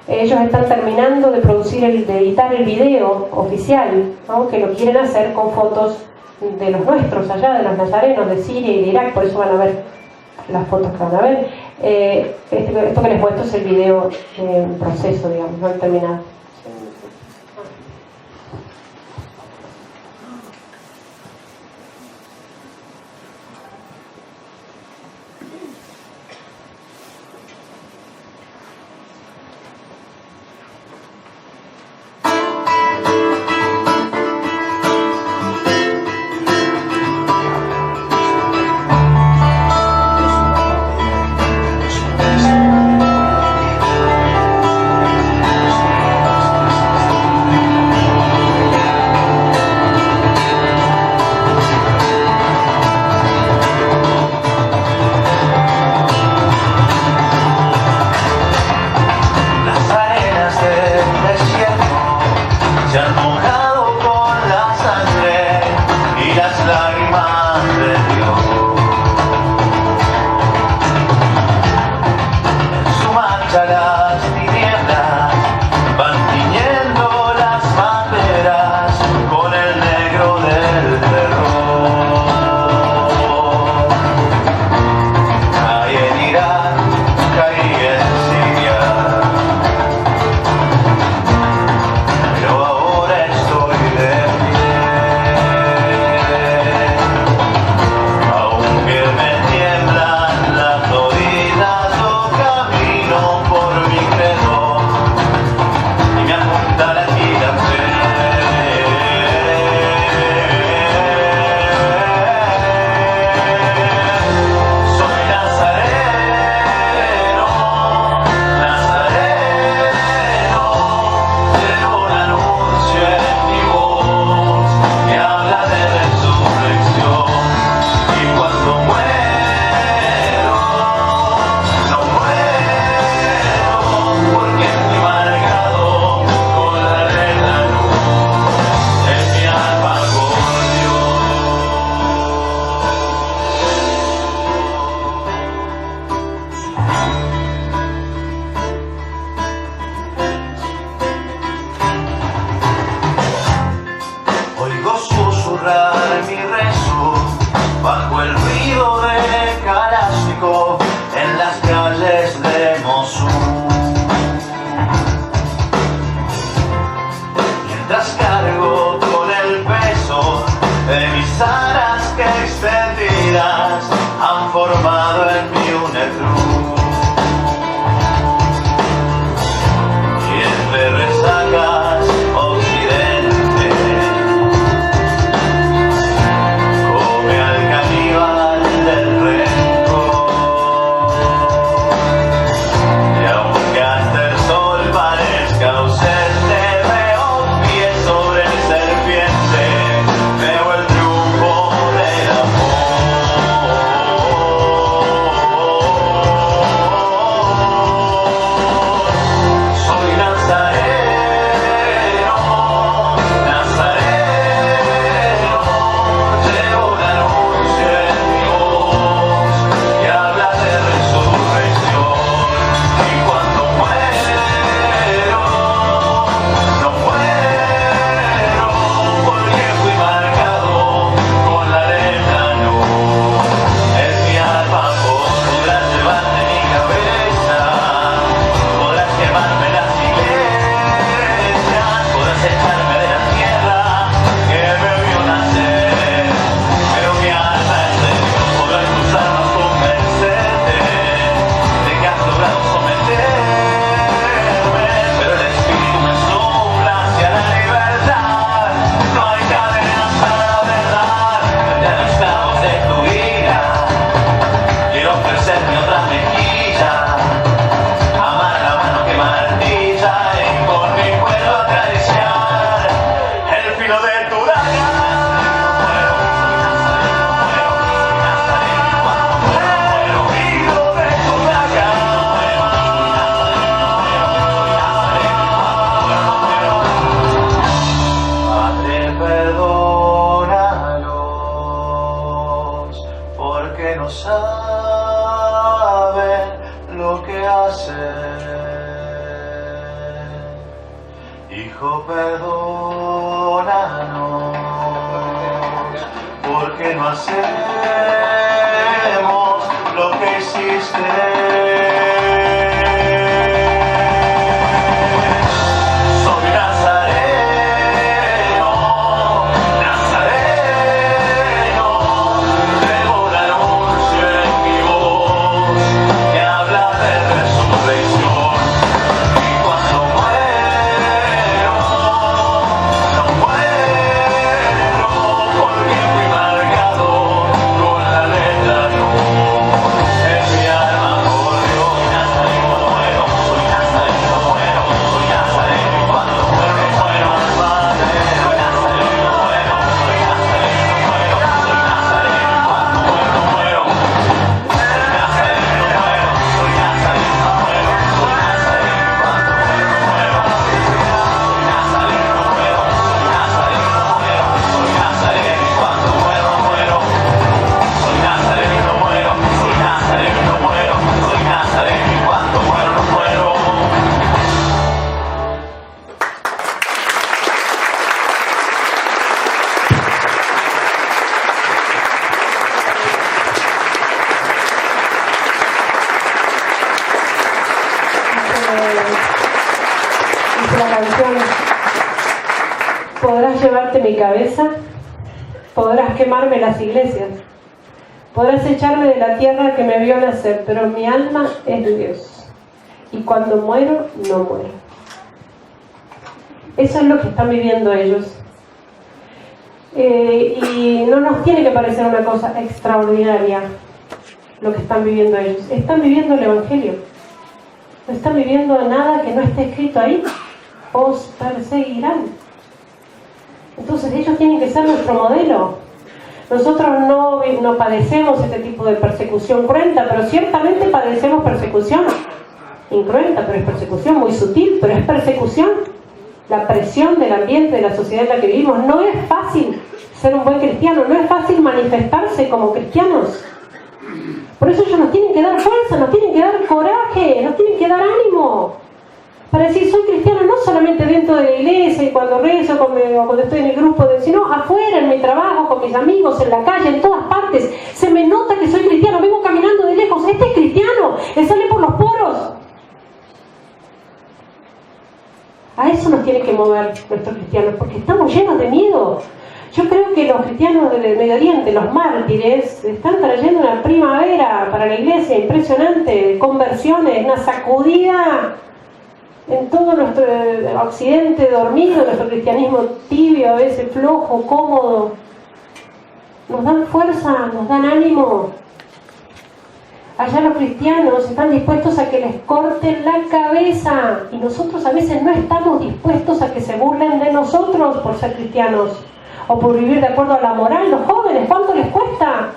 Ellos están terminando de editar el video oficial, ¿no? Que lo quieren hacer con fotos de los nuestros allá, de los nazarenos de Siria y de Irak, por eso van a ver las fotos que van a ver. Esto que les muestro es el video en proceso, digamos, no han terminado. Han formado en mí una cruz. hacer. Hijo, perdónanos, porque no hacemos lo que hiciste. Podrás llevarte mi cabeza, podrás quemarme las iglesias, podrás echarme de la tierra que me vio nacer, pero mi alma es de Dios. Y cuando muero, no muero. Eso es lo que están viviendo ellos. Y no nos tiene que parecer una cosa extraordinaria lo que están viviendo ellos. Están viviendo el Evangelio. No están viviendo nada que no esté escrito ahí. Os perseguirán. Entonces ellos tienen que ser nuestro modelo. Nosotros no padecemos este tipo de persecución cruenta, pero ciertamente padecemos persecución incruenta, pero es persecución muy sutil, pero es persecución. La presión del ambiente, de la sociedad en la que vivimos. No es fácil ser un buen cristiano, no es fácil manifestarse como cristianos. Por eso ellos nos tienen que dar fuerza, nos tienen que dar coraje, nos tienen que dar ánimo. Para decir, soy cristiano no solamente dentro de la iglesia y cuando rezo o cuando estoy en el grupo, sino afuera, en mi trabajo, con mis amigos, en la calle, en todas partes. Se me nota que soy cristiano, vengo caminando de lejos, este es cristiano, le sale por los poros. A eso nos tiene que mover nuestros cristianos, porque estamos llenos de miedo. Yo creo que los cristianos del Medio Oriente, los mártires, están trayendo una primavera para la iglesia impresionante, conversiones, una sacudida en todo nuestro occidente dormido, nuestro cristianismo tibio, a veces flojo, cómodo. Nos dan fuerza, nos dan ánimo. Allá los cristianos están dispuestos a que les corten la cabeza, y nosotros a veces no estamos dispuestos a que se burlen de nosotros por ser cristianos o por vivir de acuerdo a la moral. Los jóvenes, ¿cuánto les cuesta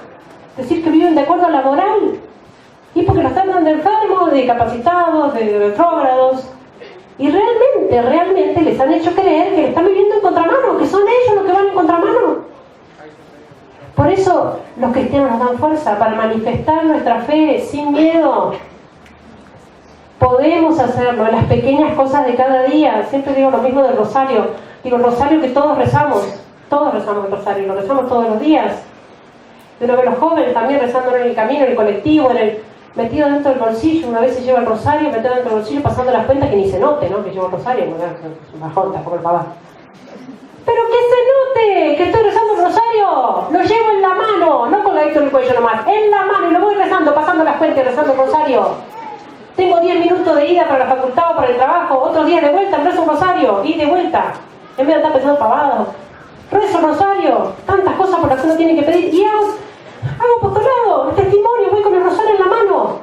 decir que viven de acuerdo a la moral? Y porque los tratan de enfermos, de discapacitados, de retrógrados. Y realmente les han hecho creer que están viviendo en contramano, que son ellos los que van en contramano. Por eso los cristianos nos dan fuerza para manifestar nuestra fe sin miedo. Podemos hacerlo en las pequeñas cosas de cada día. Siempre digo lo mismo del rosario. Digo, el rosario que todos rezamos el rosario, lo rezamos todos los días. Yo lo veo a los jóvenes también rezándolo en el camino, en el colectivo, metido dentro del bolsillo. Una vez se lleva el rosario, metido dentro del bolsillo, pasando las cuentas que ni se note, ¿no? Que llevo el rosario, no es un bajón, tampoco el papá. ¡Pero que se note que estoy rezando el rosario! Lo llevo en la mano, no con la en el cuello nomás, en la mano, y lo voy rezando, pasando las cuentas y rezando el rosario. Tengo 10 minutos de ida para la facultad o para el trabajo, otros días de vuelta, rezo un rosario, y de vuelta. En vez de estar pensando pavadas, rezo el rosario, tantas cosas por las que uno tiene que pedir, y hago apostolado, testimonio, voy con el rosario en la mano.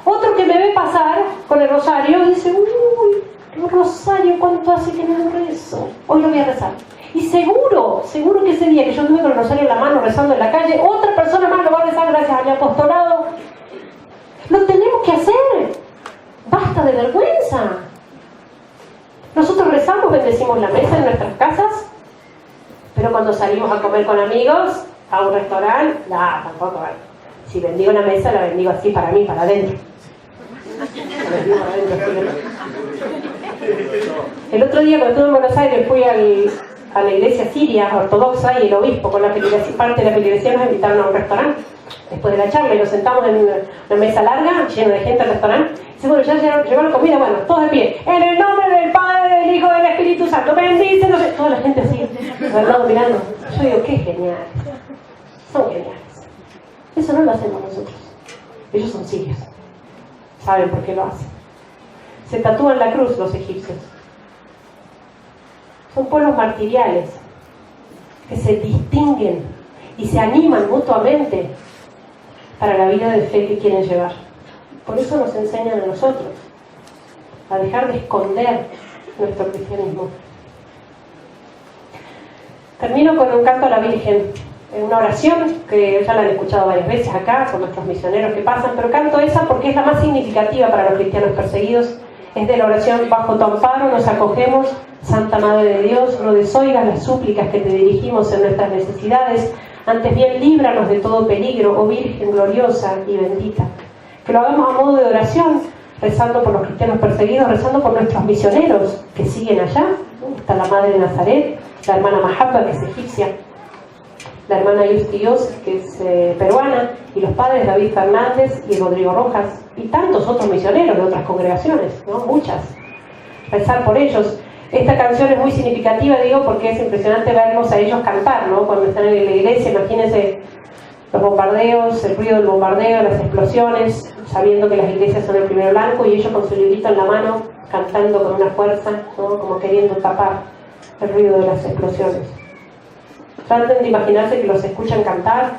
Otro que me ve pasar con el rosario dice, uy, el rosario, ¿cuánto hace que no lo rezo? Hoy lo voy a rezar. Y seguro que ese día que yo estuve con el rosario en la mano rezando en la calle, otra persona más lo va a rezar gracias a mi apostolado. Lo tenemos que hacer. Basta de vergüenza. Nosotros rezamos, bendecimos la mesa en nuestras casas, pero cuando salimos a comer con amigos, a un restaurante, tampoco. Si bendigo la mesa, la bendigo así para mí, para adentro. El otro día cuando estuve en Buenos Aires fui a la iglesia siria ortodoxa y el obispo con parte de la feligresía nos invitaron a un restaurante después de la charla y nos sentamos en una mesa larga llena de gente al restaurante. Dice, bueno, ya llegó la comida, bueno, todos de pie, en el nombre del Padre, del Hijo y del Espíritu Santo, bendice, no sé, toda la gente así al lado mirando. Yo digo, qué geniales, son geniales. Eso no lo hacemos nosotros, ellos son sirios, saben por qué lo hacen. Se tatúan la cruz los egipcios. Son pueblos martiriales que se distinguen y se animan mutuamente para la vida de fe que quieren llevar. Por eso nos enseñan a nosotros a dejar de esconder nuestro cristianismo. Termino con un canto a la Virgen, una oración que ya la han escuchado varias veces acá con nuestros misioneros que pasan, pero canto esa porque es la más significativa para los cristianos perseguidos. Es de la oración: bajo tu amparo nos acogemos, Santa Madre de Dios, no desoigas las súplicas que te dirigimos en nuestras necesidades, antes bien líbranos de todo peligro, oh Virgen gloriosa y bendita. Que lo hagamos a modo de oración, rezando por los cristianos perseguidos, rezando por nuestros misioneros que siguen allá. Está la Madre de Nazaret, la hermana Mahabba, que es egipcia, la hermana Yustios, que es peruana, y los padres David Fernández y Rodrigo Rojas, y tantos otros misioneros de otras congregaciones, ¿no? Muchas. Rezar por ellos. Esta canción es muy significativa, digo, porque es impresionante verlos a ellos cantar, ¿no? Cuando están en la iglesia, imagínense los bombardeos, el ruido del bombardeo, las explosiones, sabiendo que las iglesias son el primer blanco, y ellos con su librito en la mano, cantando con una fuerza, ¿no? Como queriendo tapar el ruido de las explosiones. Traten de imaginarse que los escuchan cantar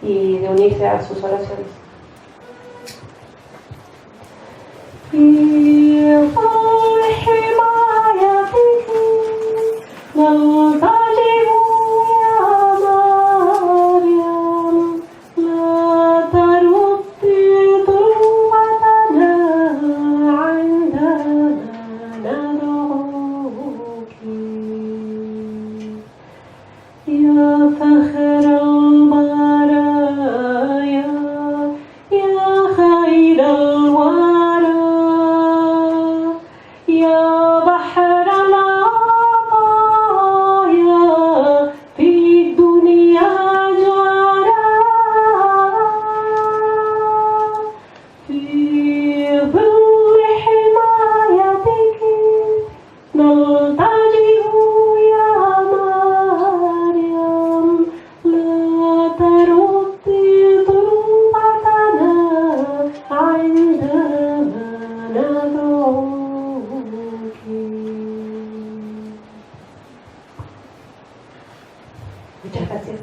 y de unirse a sus oraciones. Muchas gracias.